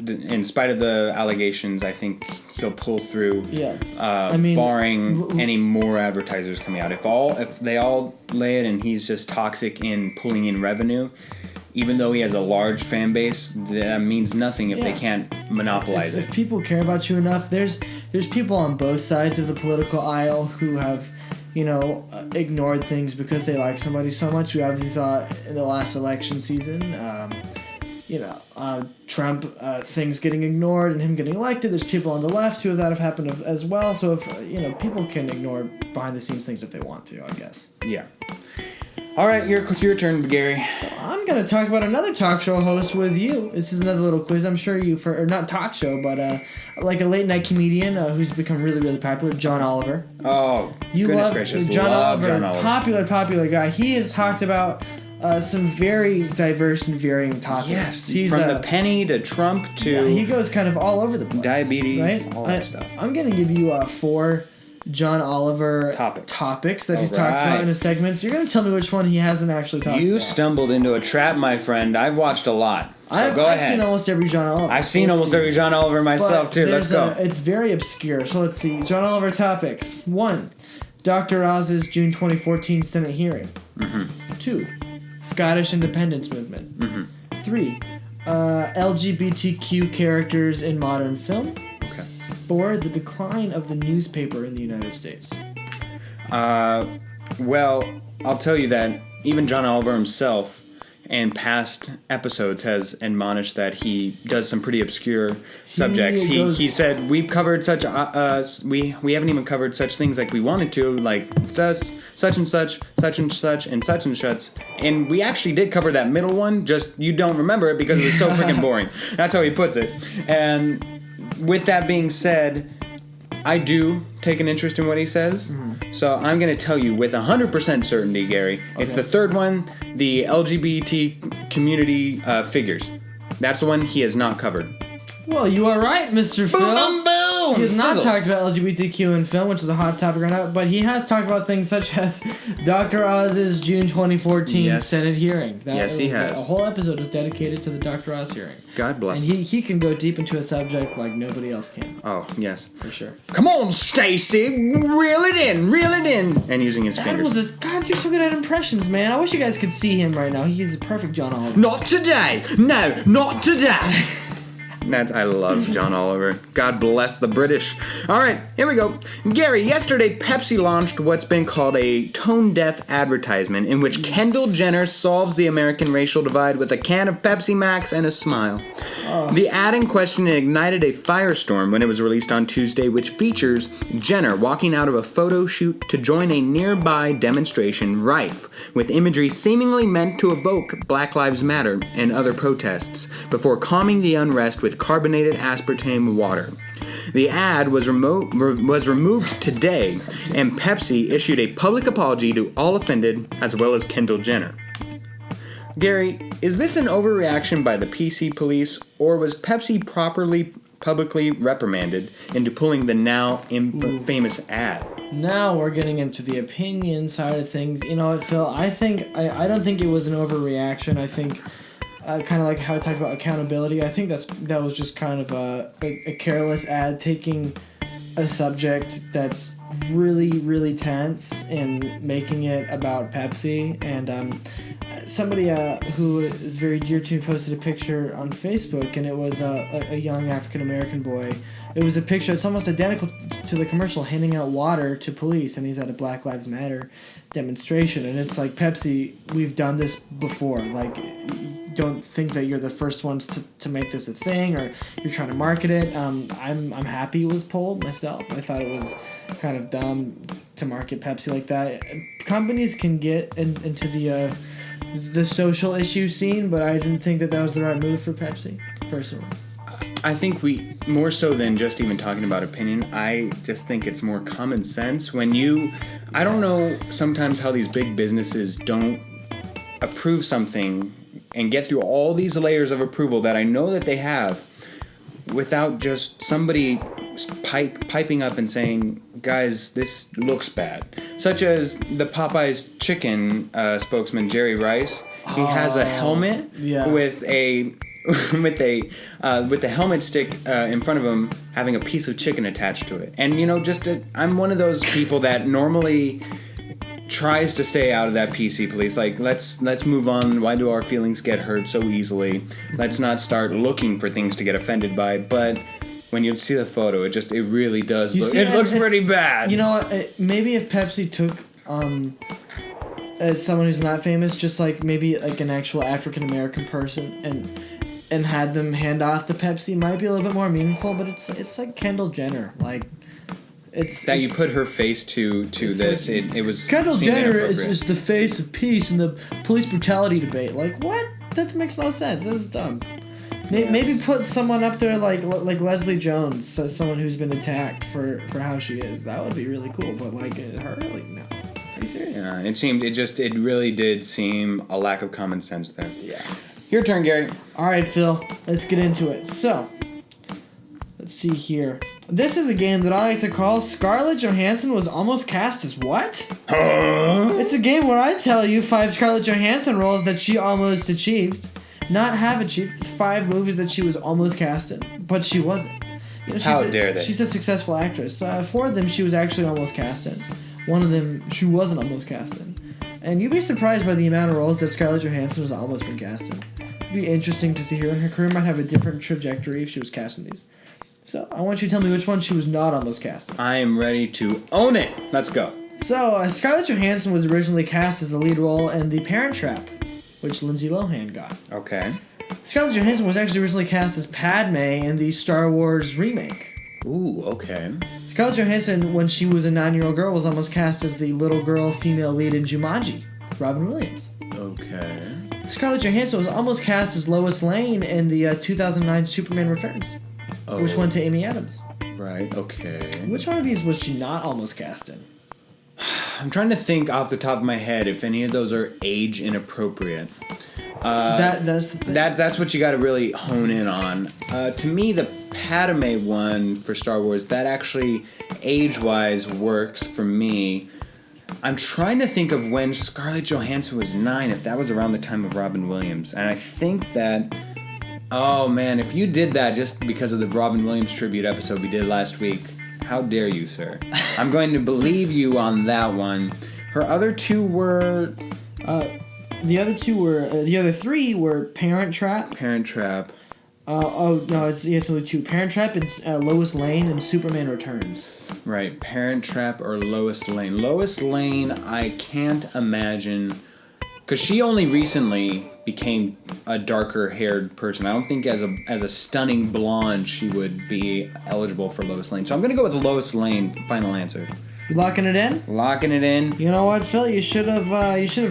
In spite of the allegations, I think he'll pull through. Yeah. Barring any more advertisers coming out. If they all lay it and he's just toxic in pulling in revenue, even though he has a large fan base, that means nothing if they can't monopolize it. If people care about you enough, there's people on both sides of the political aisle who have, ignored things because they like somebody so much. We obviously saw in the last election season, Trump, things getting ignored and him getting elected. There's people on the left who that have happened as well. So if, people can ignore behind the scenes things if they want to, I guess. Yeah. All right, your turn, Gary. So I'm going to talk about another talk show host with you. This is another little quiz. I'm sure or not talk show, but like a late night comedian who's become really, really popular, John Oliver. Oh, goodness gracious. John Oliver. Popular guy. He has talked about some very diverse and varying topics. Yes, from the penny to Trump to... Yeah, he goes kind of all over the place. Diabetes, right? all that stuff. I'm going to give you 4... John Oliver topics that he's talked about in his segments. You're going to tell me which one he hasn't actually talked about. You stumbled into a trap, my friend. I've watched a lot. So go ahead. I've seen almost every John Oliver. I've seen almost every John Oliver myself, too. Let's go. It's very obscure. So let's see. John Oliver topics. 1. Dr. Oz's June 2014 Senate hearing. 2. Scottish independence movement. 3. LGBTQ characters in modern film. 4. The decline of the newspaper in the United States. Well, I'll tell you that even John Oliver himself and past episodes has admonished that he does some pretty obscure subjects. He said we've covered such we haven't even covered such things like we wanted to, like such and such, such and such, and such and such. And we actually did cover that middle one, just you don't remember it because it was so freaking boring. That's how he puts it. And with that being said, I do take an interest in what he says. Mm-hmm. So I'm going to tell you with 100% certainty, Gary, it's the third one, the LGBT community figures. That's the one he has not covered. Well, you are right, Mr. Phil. Boom, boom! He has not Sizzle. talked about LGBTQ in film, which is a hot topic right now, but he has talked about things such as Dr. Oz's June 2014 Senate hearing. Yes, he has. A whole episode is dedicated to the Dr. Oz hearing. God bless him. And he can go deep into a subject like nobody else can. Oh, yes. For sure. Come on, Stacy! Reel it in! And using his fingers. God, you're so good at impressions, man. I wish you guys could see him right now. He's a perfect John Oliver. Not today! No, not today! I love John Oliver. God bless the British. All right, here we go. Gary, yesterday Pepsi launched what's been called a tone-deaf advertisement in which Kendall Jenner solves the American racial divide with a can of Pepsi Max and a smile. The ad in question ignited a firestorm when it was released on Tuesday, which features Jenner walking out of a photo shoot to join a nearby demonstration rife with imagery seemingly meant to evoke Black Lives Matter and other protests before calming the unrest with carbonated aspartame water. The ad was removed today, and Pepsi issued a public apology to all offended, as well as Kendall Jenner. Gary, is this an overreaction by the PC police, or was Pepsi publicly reprimanded into pulling the now famous ad? Now we're getting into the opinion side of things. You know what, Phil? I don't think it was an overreaction. I think kind of like how I talked about accountability. I think that was just kind of a careless ad taking a subject that's really, really tense and making it about Pepsi. And somebody who is very dear to me posted a picture on Facebook, and it was a young African-American boy. It was a picture, it's almost identical to the commercial, handing out water to police, and he's at a Black Lives Matter demonstration. And it's like, Pepsi, we've done this before. Like, don't think that you're the first ones to make this a thing, or you're trying to market it. I'm happy it was pulled myself. I thought it was kind of dumb to market Pepsi like that. Companies can get into the social issue scene, but I didn't think that was the right move for Pepsi, personally. I think we, more so than just even talking about opinion, I just think it's more common sense. I don't know sometimes how these big businesses don't approve something and get through all these layers of approval that I know that they have without just somebody piping up and saying, guys, this looks bad. Such as the Popeyes chicken spokesman, Jerry Rice. He has a helmet with the helmet stick in front of him having a piece of chicken attached to it. And, I'm one of those people that normally tries to stay out of that PC police. Like, let's move on. Why do our feelings get hurt so easily? Let's not start looking for things to get offended by. But when you see the photo, it really does look... It looks pretty bad. You know what? Maybe if Pepsi took... as someone who's not famous, just like maybe like an actual African-American person and had them hand off the Pepsi, might be a little bit more meaningful, but it's like Kendall Jenner. Like, you put her face to this. Like, it was Kendall Jenner is the face of peace in the police brutality debate. Like, what? That makes no sense. This is dumb. Maybe put someone up there like Leslie Jones, so someone who's been attacked for how she is. That would be really cool. But like her, like, no. Are you serious? Yeah, it really did seem a lack of common sense there. Yeah. Your turn, Gary. All right, Phil. Let's get into it. So, let's see here. This is a game that I like to call Scarlett Johansson was almost cast as what? Huh? It's a game where I tell you 5 Scarlett Johansson roles that she almost achieved. Not have achieved. 5 movies that she was almost cast in, but she wasn't. How dare they? She's a successful actress. 4 of them she was actually almost cast in. 1 of them she wasn't almost cast in. And you'd be surprised by the amount of roles that Scarlett Johansson has almost been cast in. It'd be interesting to see her, and her career might have a different trajectory if she was cast in these. So, I want you to tell me which one she was not almost cast in. I am ready to own it. Let's go. So, Scarlett Johansson was originally cast as the lead role in The Parent Trap. which Lindsay Lohan got. Okay. Scarlett Johansson was actually originally cast as Padme in the Star Wars remake. Ooh, okay. Scarlett Johansson, when she was a 9-year-old girl, was almost cast as the little girl female lead in Jumanji, Robin Williams. Okay. Scarlett Johansson was almost cast as Lois Lane in the 2009 Superman Returns, which went to Amy Adams. Right, okay. Which one of these was she not almost cast in? I'm trying to think off the top of my head if any of those are age inappropriate. That's the thing. That's what you got to really hone in on. To me, the Padme one for Star Wars, that actually age-wise works for me. I'm trying to think of when Scarlett Johansson was 9, if that was around the time of Robin Williams. And I think that... Oh, man, if you did that just because of the Robin Williams tribute episode we did last week, how dare you, sir? I'm going to believe you on that one. Her other two were... The other three were Parent Trap. Parent Trap. It's only two. Parent Trap and Lois Lane and Superman Returns. Right, Parent Trap or Lois Lane. Lois Lane, I can't imagine... Because she only recently became a darker-haired person. I don't think as a stunning blonde she would be eligible for Lois Lane. So I'm going to go with Lois Lane, final answer. You locking it in? Locking it in. You know what, Phil? You should have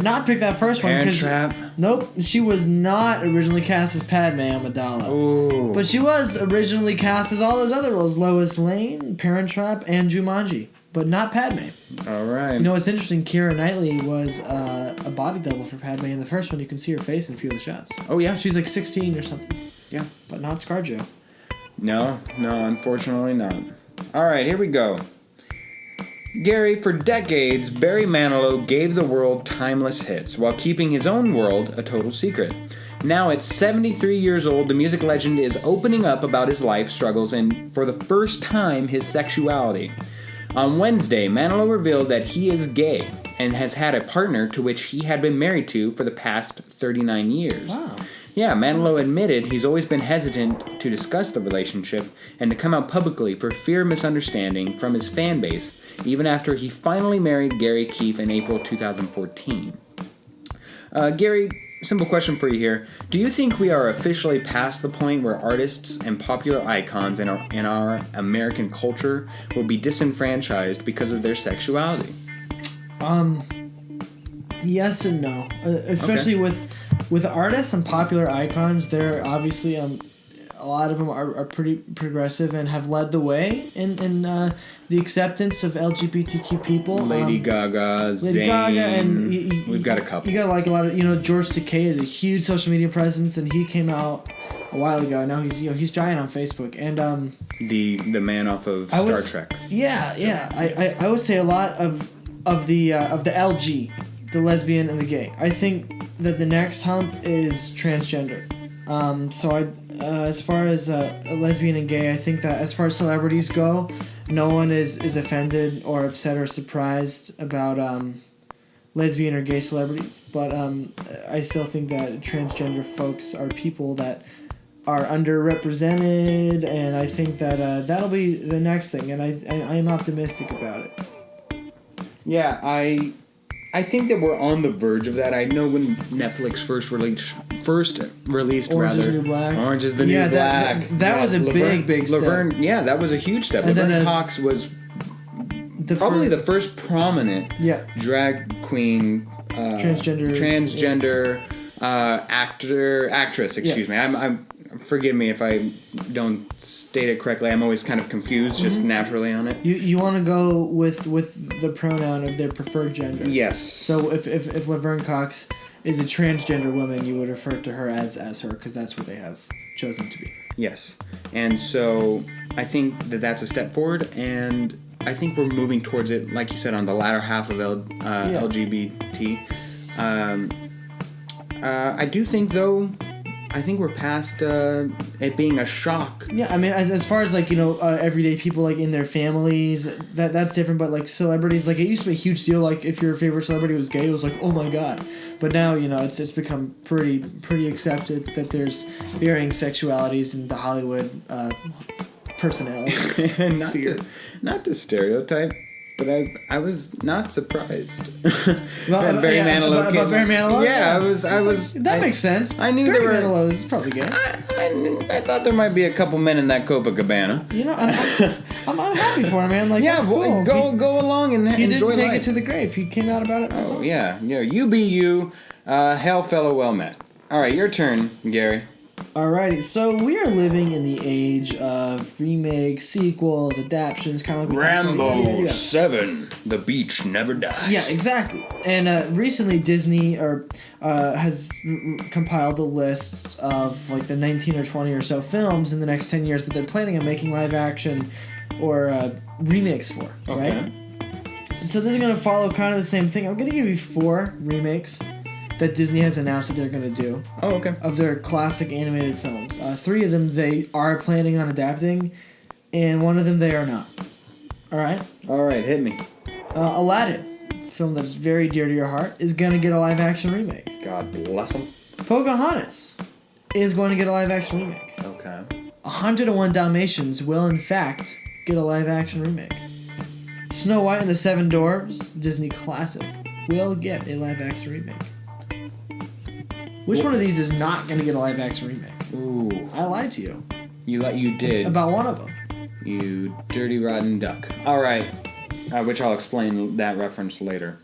not picked that first one. Parent Trap. Nope, she was not originally cast as Padme Amidala. Ooh. But she was originally cast as all those other roles: Lois Lane, Parent Trap, and Jumanji. But not Padme. All right. You know what's interesting? Keira Knightley was a body double for Padme in the first one. You can see her face in a few of the shots. Oh yeah, she's like 16 or something. Yeah, but not ScarJo. No, unfortunately not. All right, here we go. Gary, for decades, Barry Manilow gave the world timeless hits while keeping his own world a total secret. Now at 73 years old, the music legend is opening up about his life struggles and, for the first time, his sexuality. On Wednesday, Manilow revealed that he is gay and has had a partner to which he had been married to for the past 39 years. Wow. Yeah, Manilow admitted he's always been hesitant to discuss the relationship and to come out publicly for fear of misunderstanding from his fan base, even after he finally married Gary Keefe in April 2014. Gary, simple question for you here. Do you think we are officially past the point where artists and popular icons in our American culture will be disenfranchised because of their sexuality? Yes and no. Especially with artists and popular icons, they're obviously a lot of them are pretty progressive and have led the way in the acceptance of LGBTQ people. Lady Gaga, Zayn, and we've got a couple. You got like a lot of George Takei is a huge social media presence, and he came out a while ago. Now he's giant on Facebook, and the man off of Star Trek. Yeah. I would say a lot of the LG, the lesbian and the gay. I think that the next hump is transgender. As far as lesbian and gay, I think that as far as celebrities go, no one is offended or upset or surprised about lesbian or gay celebrities. But I still think that transgender folks are people that are underrepresented, and I think that that'll be the next thing, and I am optimistic about it. Yeah, I think that we're on the verge of that. I know when Netflix first released Orange is the New Black. Orange is the New Black. That was a big step. Yeah, that was a huge step. And Laverne Cox was probably the first prominent drag queen transgender actress. Excuse me. I'm forgive me if I don't state it correctly. I'm always kind of confused just naturally on it. You want to go with the pronoun of their preferred gender. Yes. So if Laverne Cox is a transgender woman, you would refer to her as her because that's what they have chosen to be. Yes. And so I think that that's a step forward, and I think we're moving towards it, like you said, on the latter half of LGBT. I do think, though, we're past it being a shock. Yeah, I mean, as far as everyday people in their families, that's different. But celebrities, it used to be a huge deal. If your favorite celebrity was gay, it was oh my god. But now it's become pretty accepted that there's varying sexualities in the Hollywood personality sphere. Not to stereotype, But I was not surprised. About Barry Manilow. About Barry Manilow? Yeah, I was. That makes sense. I knew Barry there were. Manilow is probably good. I thought there might be a couple men in that Copacabana. You know, I'm happy for him, man. Like, Yeah, that's cool. go along and He enjoy didn't take life. it to the grave. He came out about it. That's awesome. Yeah, you be you. Hail, fellow well met. All right, your turn, Gary. Alrighty, so we are living in the age of remakes, sequels, adaptions, kind of like we talked about. Rambo 7, The Beach Never Dies. Yeah, exactly. And recently Disney has compiled a list of like the 19 or 20 or so films in the next 10 years that they're planning on making live action or remakes for, right? And so this is going to follow kind of the same thing. I'm going to give you 4 remakes that Disney has announced that they're going to do. Oh, okay. Of their classic animated films. 3 of them they are planning on adapting, and 1 of them they are not. Alright? Alright, hit me. Aladdin, film that's very dear to your heart, is going to get a live action remake. God bless them. Pocahontas is going to get a live action remake. Okay. 101 Dalmatians will, in fact, get a live action remake. Snow White and the Seven Dwarfs, Disney classic, will get a live action remake. Which one of these is not going to get a live action remake? Ooh. I lied to you. You did. About one of them. You dirty rotten duck. Alright. Which I'll explain that reference later.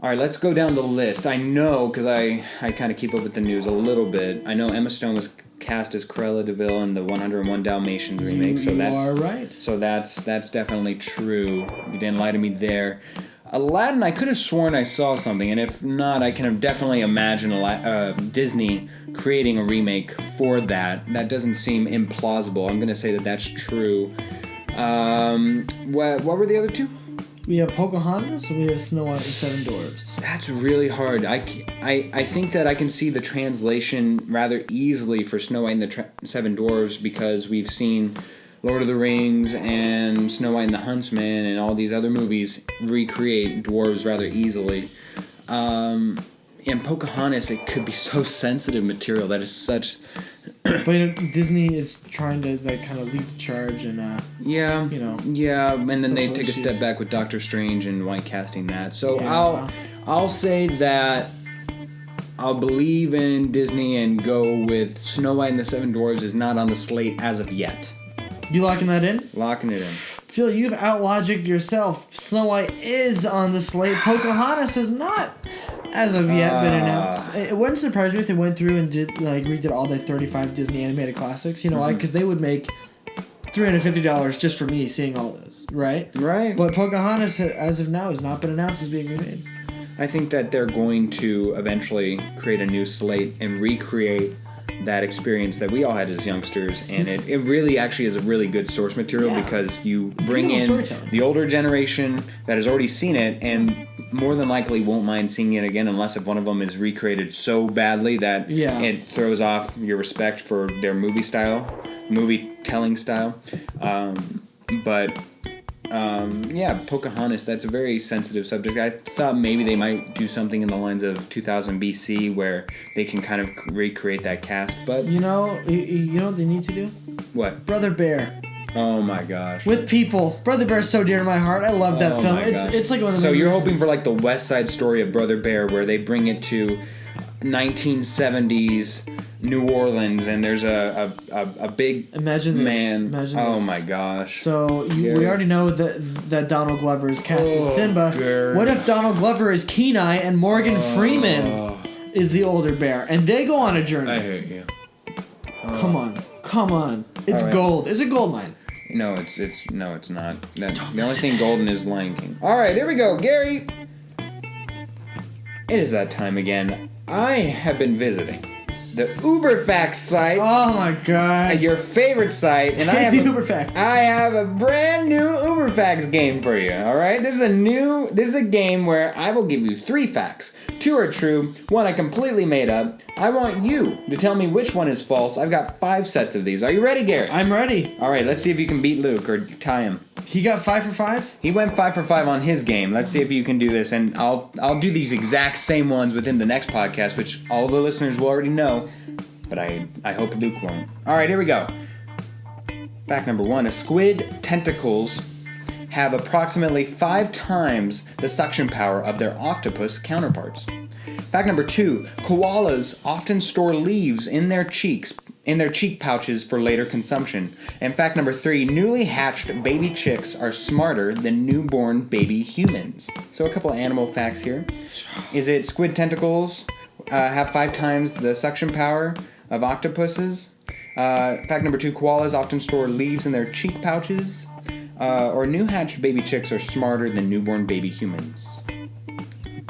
Alright, let's go down the list. I know, because I kind of keep up with the news a little bit. I know Emma Stone was cast as Cruella de Vil in the 101 Dalmatians remake. You are right. So that's definitely true. You didn't lie to me there. Aladdin, I could have sworn I saw something, and if not, I can definitely imagine Disney creating a remake for that. That doesn't seem implausible. I'm going to say that that's true. What were the other 2? We have Pocahontas and we have Snow White and the Seven Dwarfs. That's really hard. I think that I can see the translation rather easily for Snow White and the Seven Dwarfs because we've seen Lord of the Rings and Snow White and the Huntsman and all these other movies recreate dwarves rather easily. In Pocahontas, it could be so sensitive material that is such... But you know, Disney is trying to like kind of lead the charge and yeah, you know, yeah, and then they take issues. a step back with Doctor Strange and white casting that. So Yeah. I'll say that I'll believe in Disney and go with Snow White and the Seven Dwarfs is not on the slate as of yet. You locking that in? Locking it in. Phil, you've out-logicked yourself. Snow White is on the slate. Pocahontas has not, as of yet, been announced. It wouldn't surprise me if they went through and redid all the 35 Disney animated classics. You know why? Because they would make $350 just for me seeing all this, right? Right. But Pocahontas, as of now, has not been announced as being remade. I think that they're going to eventually create a new slate and recreate that experience that we all had as youngsters, and it really actually is a really good source material because you bring in the older generation that has already seen it and more than likely won't mind seeing it again unless if one of them is recreated so badly that it throws off your respect for their movie telling style. Pocahontas, that's a very sensitive subject. I thought maybe they might do something in the lines of 2000 BC where they can kind of recreate that cast, but... You know what they need to do? What? Brother Bear. Oh my gosh. With people. Brother Bear is so dear to my heart. I love that film. It's like one of the So you're hoping for like the West Side Story of Brother Bear where they bring it to 1970s New Orleans, and there's a big man. Imagine this. My gosh! So we already know that Donald Glover is cast as Simba. Bear. What if Donald Glover is Kenai and Morgan Freeman is the older bear, and they go on a journey? I hate you. Come on! It's gold. It's a gold mine. No, it's not. The only thing golden is Lion King. All right, here we go, Gary. It is that time again. I have been visiting the UberFacts site. Oh my god. Your favorite site. And I have UberFacts. I have a brand new UberFacts game for you. Alright? This is a game where I will give you 3 facts. 2 are true, 1 I completely made up. I want you to tell me which one is false. I've got 5 sets of these. Are you ready, Gary? I'm ready. Alright, let's see if you can beat Luke or tie him. He got 5 for 5? He went 5 for 5 on his game. Let's see if you can do this. And I'll do these exact same ones within the next podcast, which all the listeners will already know. But I hope Luke won't. Alright, here we go. Fact number 1. A squid tentacles have approximately 5 times the suction power of their octopus counterparts. Fact number 2, koalas often store leaves in their cheek pouches for later consumption. And fact number 3, newly hatched baby chicks are smarter than newborn baby humans. So a couple of animal facts here. Is it squid tentacles have 5 times the suction power of octopuses? Fact number 2, koalas often store leaves in their cheek pouches. Or new hatched baby chicks are smarter than newborn baby humans.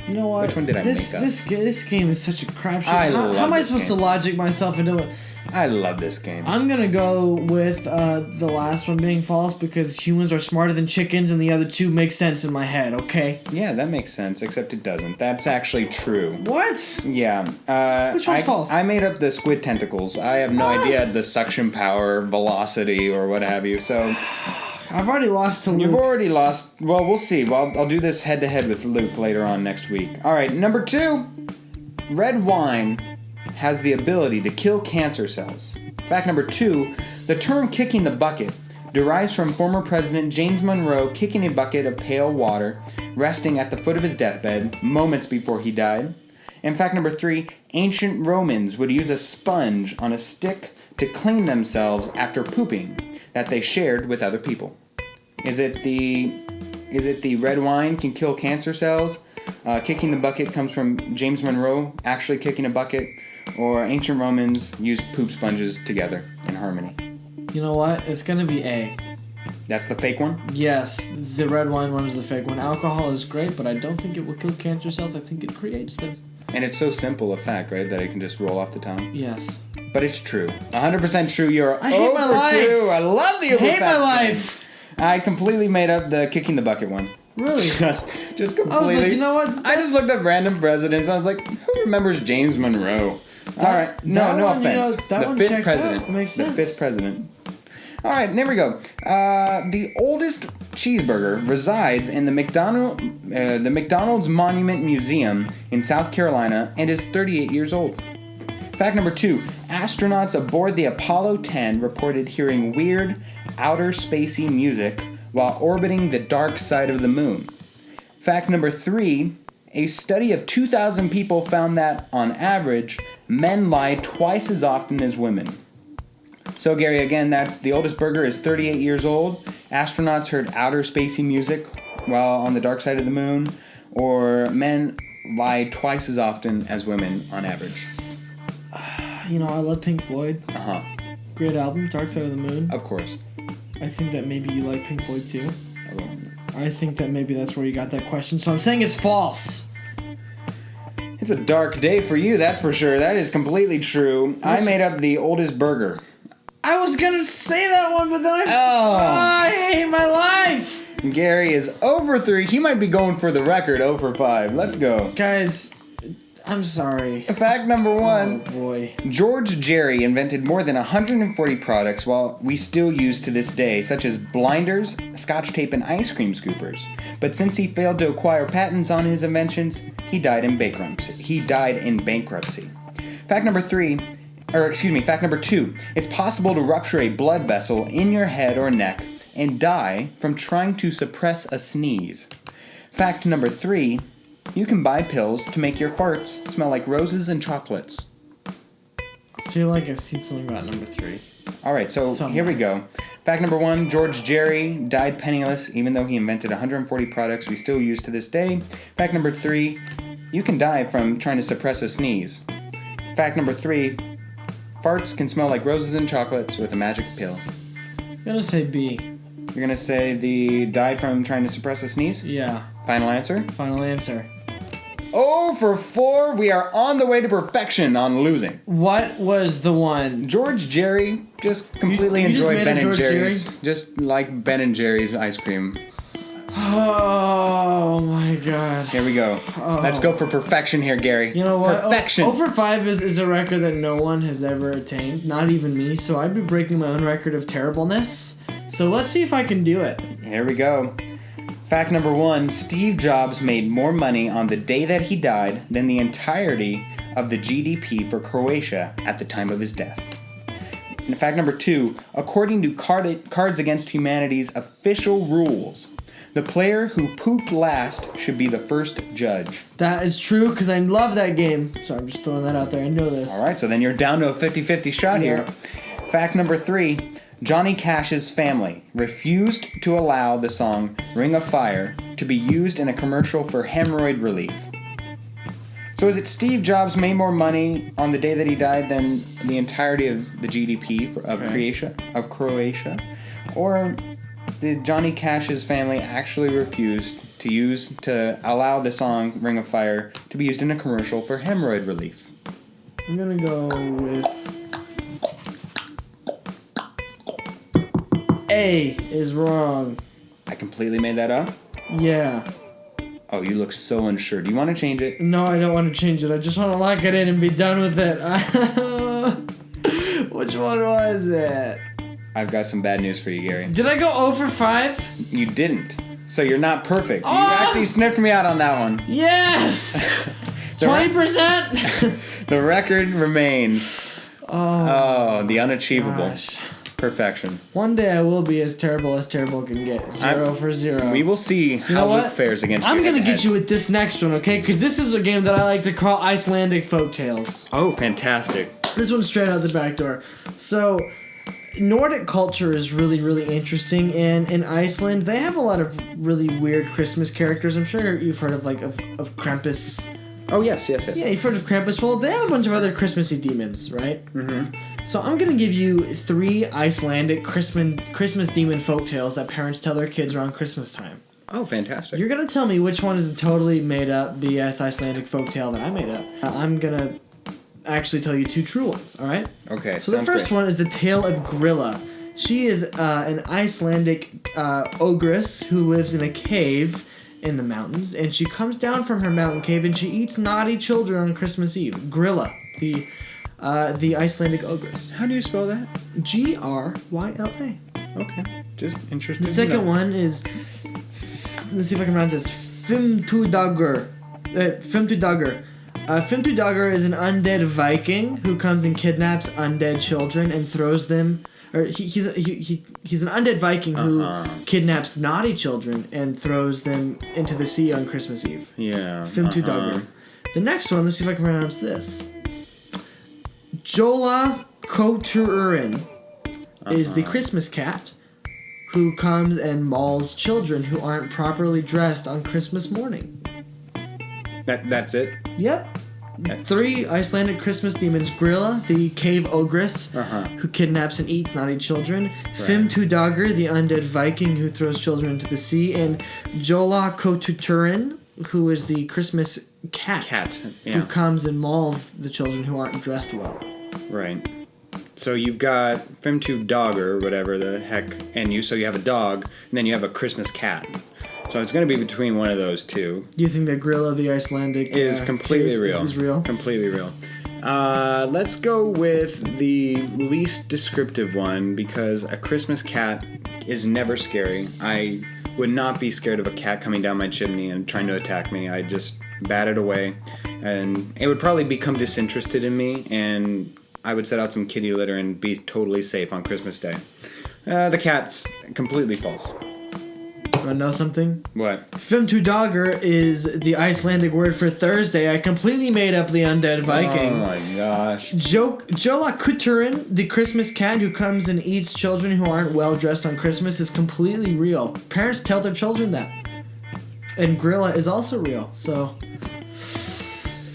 You know what? Which one did I make up? This game is such a crapshoot. How am I supposed to logic myself into it? I love this game. I'm gonna go with the last one being false because humans are smarter than chickens, and the other two make sense in my head. Okay. Yeah, that makes sense. Except it doesn't. That's actually true. What? Yeah. Which one's false? I made up the squid tentacles. I have no idea the suction power, velocity, or what have you. So. I've already lost to Luke. You've already lost. Well, we'll see. Well, I'll do this head-to-head with Luke later on next week. All right, number 2. Red wine has the ability to kill cancer cells. Fact number 2, the term kicking the bucket derives from former President James Monroe kicking a bucket of pale water resting at the foot of his deathbed moments before he died. And fact number 3, ancient Romans would use a sponge on a stick to clean themselves after pooping that they shared with other people. Is it the red wine can kill cancer cells? Kicking the bucket comes from James Monroe actually kicking a bucket, or ancient Romans used poop sponges together in harmony? You know what? It's gonna be A. That's the fake one? Yes, the red wine one is the fake one. Alcohol is great, but I don't think it will kill cancer cells. I think it creates them. And it's so simple a fact, right, that it can just roll off the tongue? Yes. But it's true. 100% true. You're I hate my life. 2. I love the I hate my life. I completely made up the kicking the bucket one. Really? Just completely. I was like, you know what? I just looked up random presidents. I was like, who remembers James Monroe? All right. No offense. You know, that the one 5th checks president. out. It makes sense. The 5th president. All right, here we go. The oldest cheeseburger resides in the McDonald's Monument Museum in South Carolina and is 38 years old. Fact number 2, astronauts aboard the Apollo 10 reported hearing weird, outer spacey music while orbiting the dark side of the moon. Fact number 3, a study of 2,000 people found that, on average, men lie twice as often as women. So, Gary, again, that's the oldest burger is 38 years old. Astronauts heard outer spacey music while on the dark side of the moon, or men lie twice as often as women on average. You know, I love Pink Floyd. Uh-huh. Great album, Dark Side of the Moon. Of course. I think that maybe you like Pink Floyd too. I love them. I think that maybe that's where you got that question, so I'm saying it's false. It's a dark day for you, that's for sure. That is completely true. I made up the oldest burger. I was gonna say that one, but then I hate my life! Gary is 0 for 3. He might be going for the record, 0 for 5. Let's go. Guys, I'm sorry. Fact number 1. Oh boy. George Jerry invented more than 140 products we still use to this day, such as blinders, scotch tape, and ice cream scoopers. But since he failed to acquire patents on his inventions, he died in bankruptcy. Fact number 2. It's possible to rupture a blood vessel in your head or neck and die from trying to suppress a sneeze. Fact number 3. You can buy pills to make your farts smell like roses and chocolates. I feel like I've seen something about number 3. All right, so Here we go. Fact number 1, George Jerry died penniless even though he invented 140 products we still use to this day. Fact number 3, you can die from trying to suppress a sneeze. Fact number 3, farts can smell like roses and chocolates with a magic pill. I'm gonna say B. You're gonna say the died from trying to suppress a sneeze? Yeah. Final answer? Final answer. 0 for 4. We are on the way to perfection on losing. What was the one? George Jerry just completely enjoyed Ben and Jerry's. Just like Ben and Jerry's ice cream. Oh my god. Here we go. Let's go for perfection here, Gary. You know what? Perfection. 0 for 5 is a record that no one has ever attained. Not even me. So I'd be breaking my own record of terribleness. So let's see if I can do it. Here we go. Fact number 1, Steve Jobs made more money on the day that he died than the entirety of the GDP for Croatia at the time of his death. And fact number 2, according to Cards Against Humanity's official rules, The player who pooped last should be the first judge. That is true, because I love that game. So I'm just throwing that out there. I know this. All right, so then you're down to a 50-50 shot here. Fact number 3, Johnny Cash's family refused to allow the song Ring of Fire to be used in a commercial for hemorrhoid relief. So is it Steve Jobs made more money on the day that he died than the entirety of the GDP of Croatia? Or did Johnny Cash's family actually refuse to allow the song Ring of Fire to be used in a commercial for hemorrhoid relief? I'm gonna go with A is wrong. I completely made that up? Yeah. Oh, you look so unsure. Do you want to change it? No, I don't want to change it. I just want to lock it in and be done with it. Which one was it? I've got some bad news for you, Gary. Did I go 0 for 5? You didn't. So you're not perfect. Oh! You actually sniffed me out on that one. Yes! 20%? The record remains. Oh, the unachievable. Gosh. Perfection. One day I will be as terrible can get. 0 for 0. We will see how Luke fares against you. I'm going to get you with this next one, okay? Because this is a game that I like to call Icelandic Folktales. Oh, fantastic. This one's straight out the back door. So, Nordic culture is really, really interesting. And in Iceland, they have a lot of really weird Christmas characters. I'm sure you've heard of, of Krampus. Oh, yes. Yeah, you've heard of Krampus. Well, they have a bunch of other Christmassy demons, right? Mm-hmm. So I'm going to give you 3 Icelandic Christmas demon folktales that parents tell their kids around Christmas time. Oh, fantastic. You're going to tell me which one is a totally made-up BS Icelandic folktale that I made up. I'm going to actually tell you 2 true ones, all right? Okay, so the first one is the tale of Grilla. She is an Icelandic ogress who lives in a cave in the mountains, and she comes down from her mountain cave and she eats naughty children on Christmas Eve. Grilla, the Icelandic ogress. How do you spell that? Gryla. Okay, just interesting. The second one is, let's see if I can pronounce this, Fimmtudagur. Fimmtudagur is an undead Viking who comes and kidnaps undead children and throws them. Or he's an undead Viking who kidnaps naughty children and throws them into the sea on Christmas Eve. Yeah. Fimmtudagur. The next one, let's see if I can pronounce this. Jola Koturin is the Christmas cat who comes and mauls children who aren't properly dressed on Christmas morning. That's it? Yep. 3 Icelandic Christmas demons: Grilla, the cave ogress who kidnaps and eats naughty children; Fimmtudagur, the undead Viking who throws children into the sea; and Jola Koturin, who is the Christmas cat who comes and mauls the children who aren't dressed well. Right. So you've got Fimmtudagur, whatever the heck, and you have a dog, and then you have a Christmas cat. So it's going to be between one of those two. You think that Grilla, the Icelandic is completely real? Is real? Completely real. Let's go with the least descriptive one, because a Christmas cat is never scary. I would not be scared of a cat coming down my chimney and trying to attack me. I'd just bat it away, and it would probably become disinterested in me, and I would set out some kitty litter and be totally safe on Christmas Day. The cat's completely false. Want to know something? What? Fimmtudagur is the Icelandic word for Thursday. I completely made up the undead Viking. Oh my gosh. Jola Kuturin, the Christmas cat who comes and eats children who aren't well dressed on Christmas, is completely real. Parents tell their children that. And Grilla is also real. So,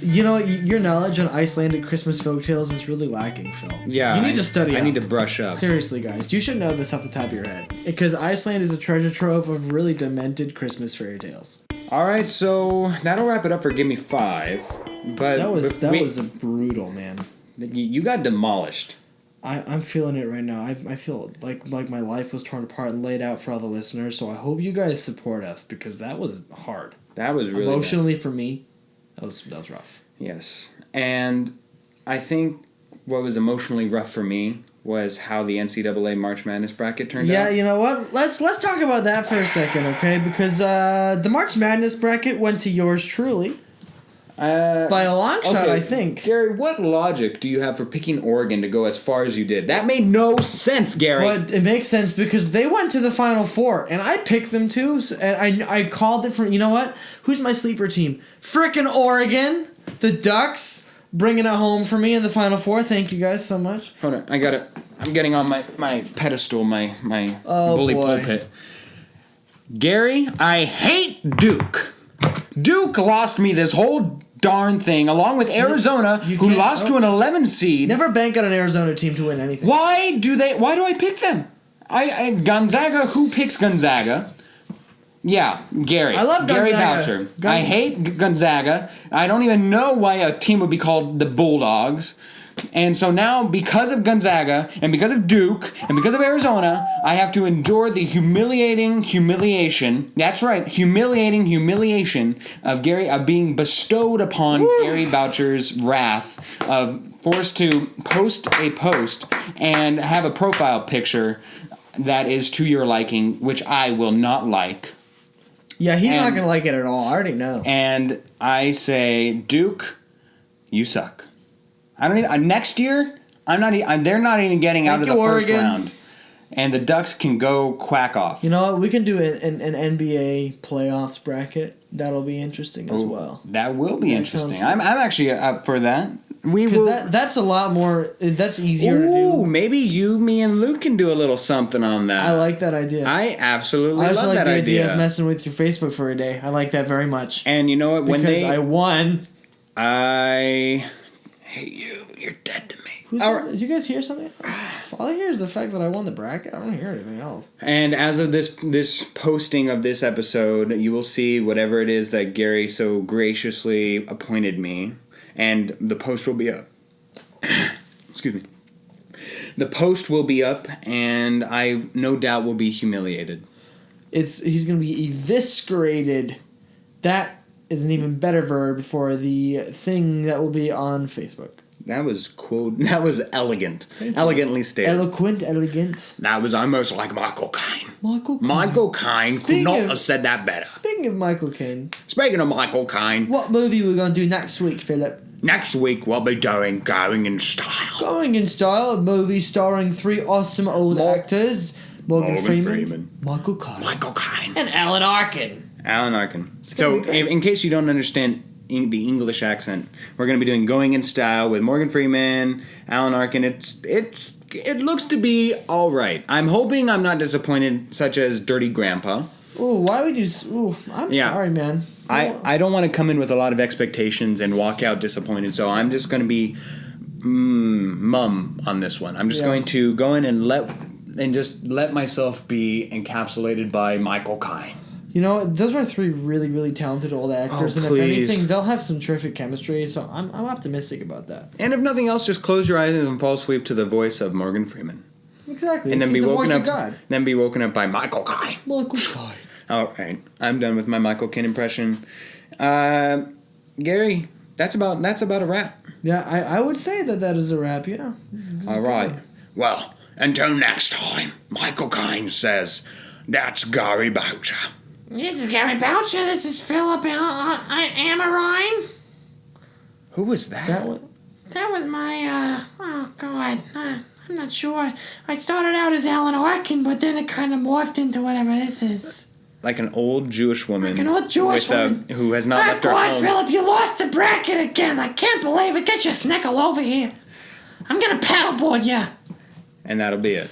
you know, your knowledge on Icelandic Christmas folktales is really lacking, Phil. Yeah. You need to study I need to brush up. Seriously, guys. You should know this off the top of your head. Because Iceland is a treasure trove of really demented Christmas fairy tales. Alright, so that'll wrap it up for Give Me Five. But that was a brutal, man. You got demolished. I'm feeling it right now. I feel like my life was torn apart and laid out for all the listeners, so I hope you guys support us, because that was hard. That was really emotionally bad. For me. That was rough. Yes. And I think what was emotionally rough for me was how the NCAA March Madness bracket turned out. Yeah, you know what? Let's talk about that for a second, okay? Because the March Madness bracket went to yours truly. By a long shot, I think. Gary, what logic do you have for picking Oregon to go as far as you did? That made no sense, Gary. But it makes sense because they went to the Final Four, and I picked them too. And I called it for, you know what? Who's my sleeper team? Frickin' Oregon, the Ducks, bringing it home for me in the Final Four. Thank you guys so much. Hold on, I got it. I'm getting on my pedestal, my bully pulpit. Gary, I hate Duke. Duke lost me this whole darn thing, along with Arizona, who lost to an 11 seed. Never bank on an Arizona team to win anything. Why do I pick them? Gonzaga, who picks Gonzaga? Yeah, Gary. I love Gary Gonzaga. Boucher. I hate Gonzaga. I don't even know why a team would be called the Bulldogs. And so now, because of Gonzaga, and because of Duke, and because of Arizona, I have to endure the humiliation. That's right, humiliation of being bestowed upon Gary Boucher's wrath of forced to post a post and have a profile picture that is to your liking, which I will not like. Yeah, he's not going to like it at all. I already know. And I say, Duke, you suck. I don't even. Next year, they're not even getting out of the first round, and the Ducks can go quack off. You know what? We can do an NBA playoffs bracket. That'll be interesting as well. That will be interesting. I'm actually up for that. That's a lot more. That's easier to do. Ooh, maybe you, me, and Luke can do a little something on that. I like that idea. I absolutely love that idea. I just like the idea of messing with your Facebook for a day. I like that very much. And you know what? Because I won. I hate you. You're dead to me. Did you guys hear something? All I hear is the fact that I won the bracket. I don't hear anything else. And as of this posting of this episode, you will see whatever it is that Gary so graciously appointed me. And the post will be up. Excuse me. The post will be up, and I no doubt will be humiliated. He's going to be eviscerated. That is an even better verb for the thing that will be on Facebook. That was elegant. Elegantly stated. Eloquent, elegant. That was almost like Michael Caine. Michael Caine could not have said that better. Speaking of Michael Caine. Speaking of Michael Caine. What movie are we going to do next week, Philip? Next week we'll be doing Going in Style. Going in Style, a movie starring three awesome old actors. Morgan Freeman. Michael Caine. And Alan Arkin. So, in case you don't understand the English accent, we're going to be doing Going in Style with Morgan Freeman, Alan Arkin. It looks to be all right. I'm hoping I'm not disappointed, such as Dirty Grandpa. Ooh, why would you... Ooh, I'm sorry, man. I don't want to come in with a lot of expectations and walk out disappointed, so I'm just going to be mum on this one. I'm just going to go in and let myself be encapsulated by Michael Caine. You know, those are three really, really talented old actors, and if anything, they'll have some terrific chemistry, so I'm optimistic about that. And if nothing else, just close your eyes and fall asleep to the voice of Morgan Freeman. Exactly. And then be woken up by Michael Caine. Michael Caine. All right, I'm done with my Michael Caine impression. Gary, that's about a wrap. Yeah, I would say that is a wrap. Yeah. All right. Well, until next time, Michael Caine says, "That's Gary Boucher." This is Gary Boucher. This is Philip Amerine. Who was that? That was my, oh, God. I'm not sure. I started out as Alan Arkin, but then it kind of morphed into whatever this is. Like an old Jewish woman. Like an old Jewish woman. Who has not left her home. God, Philip, you lost the bracket again. I can't believe it. Get your snickle over here. I'm going to paddleboard you. And that'll be it.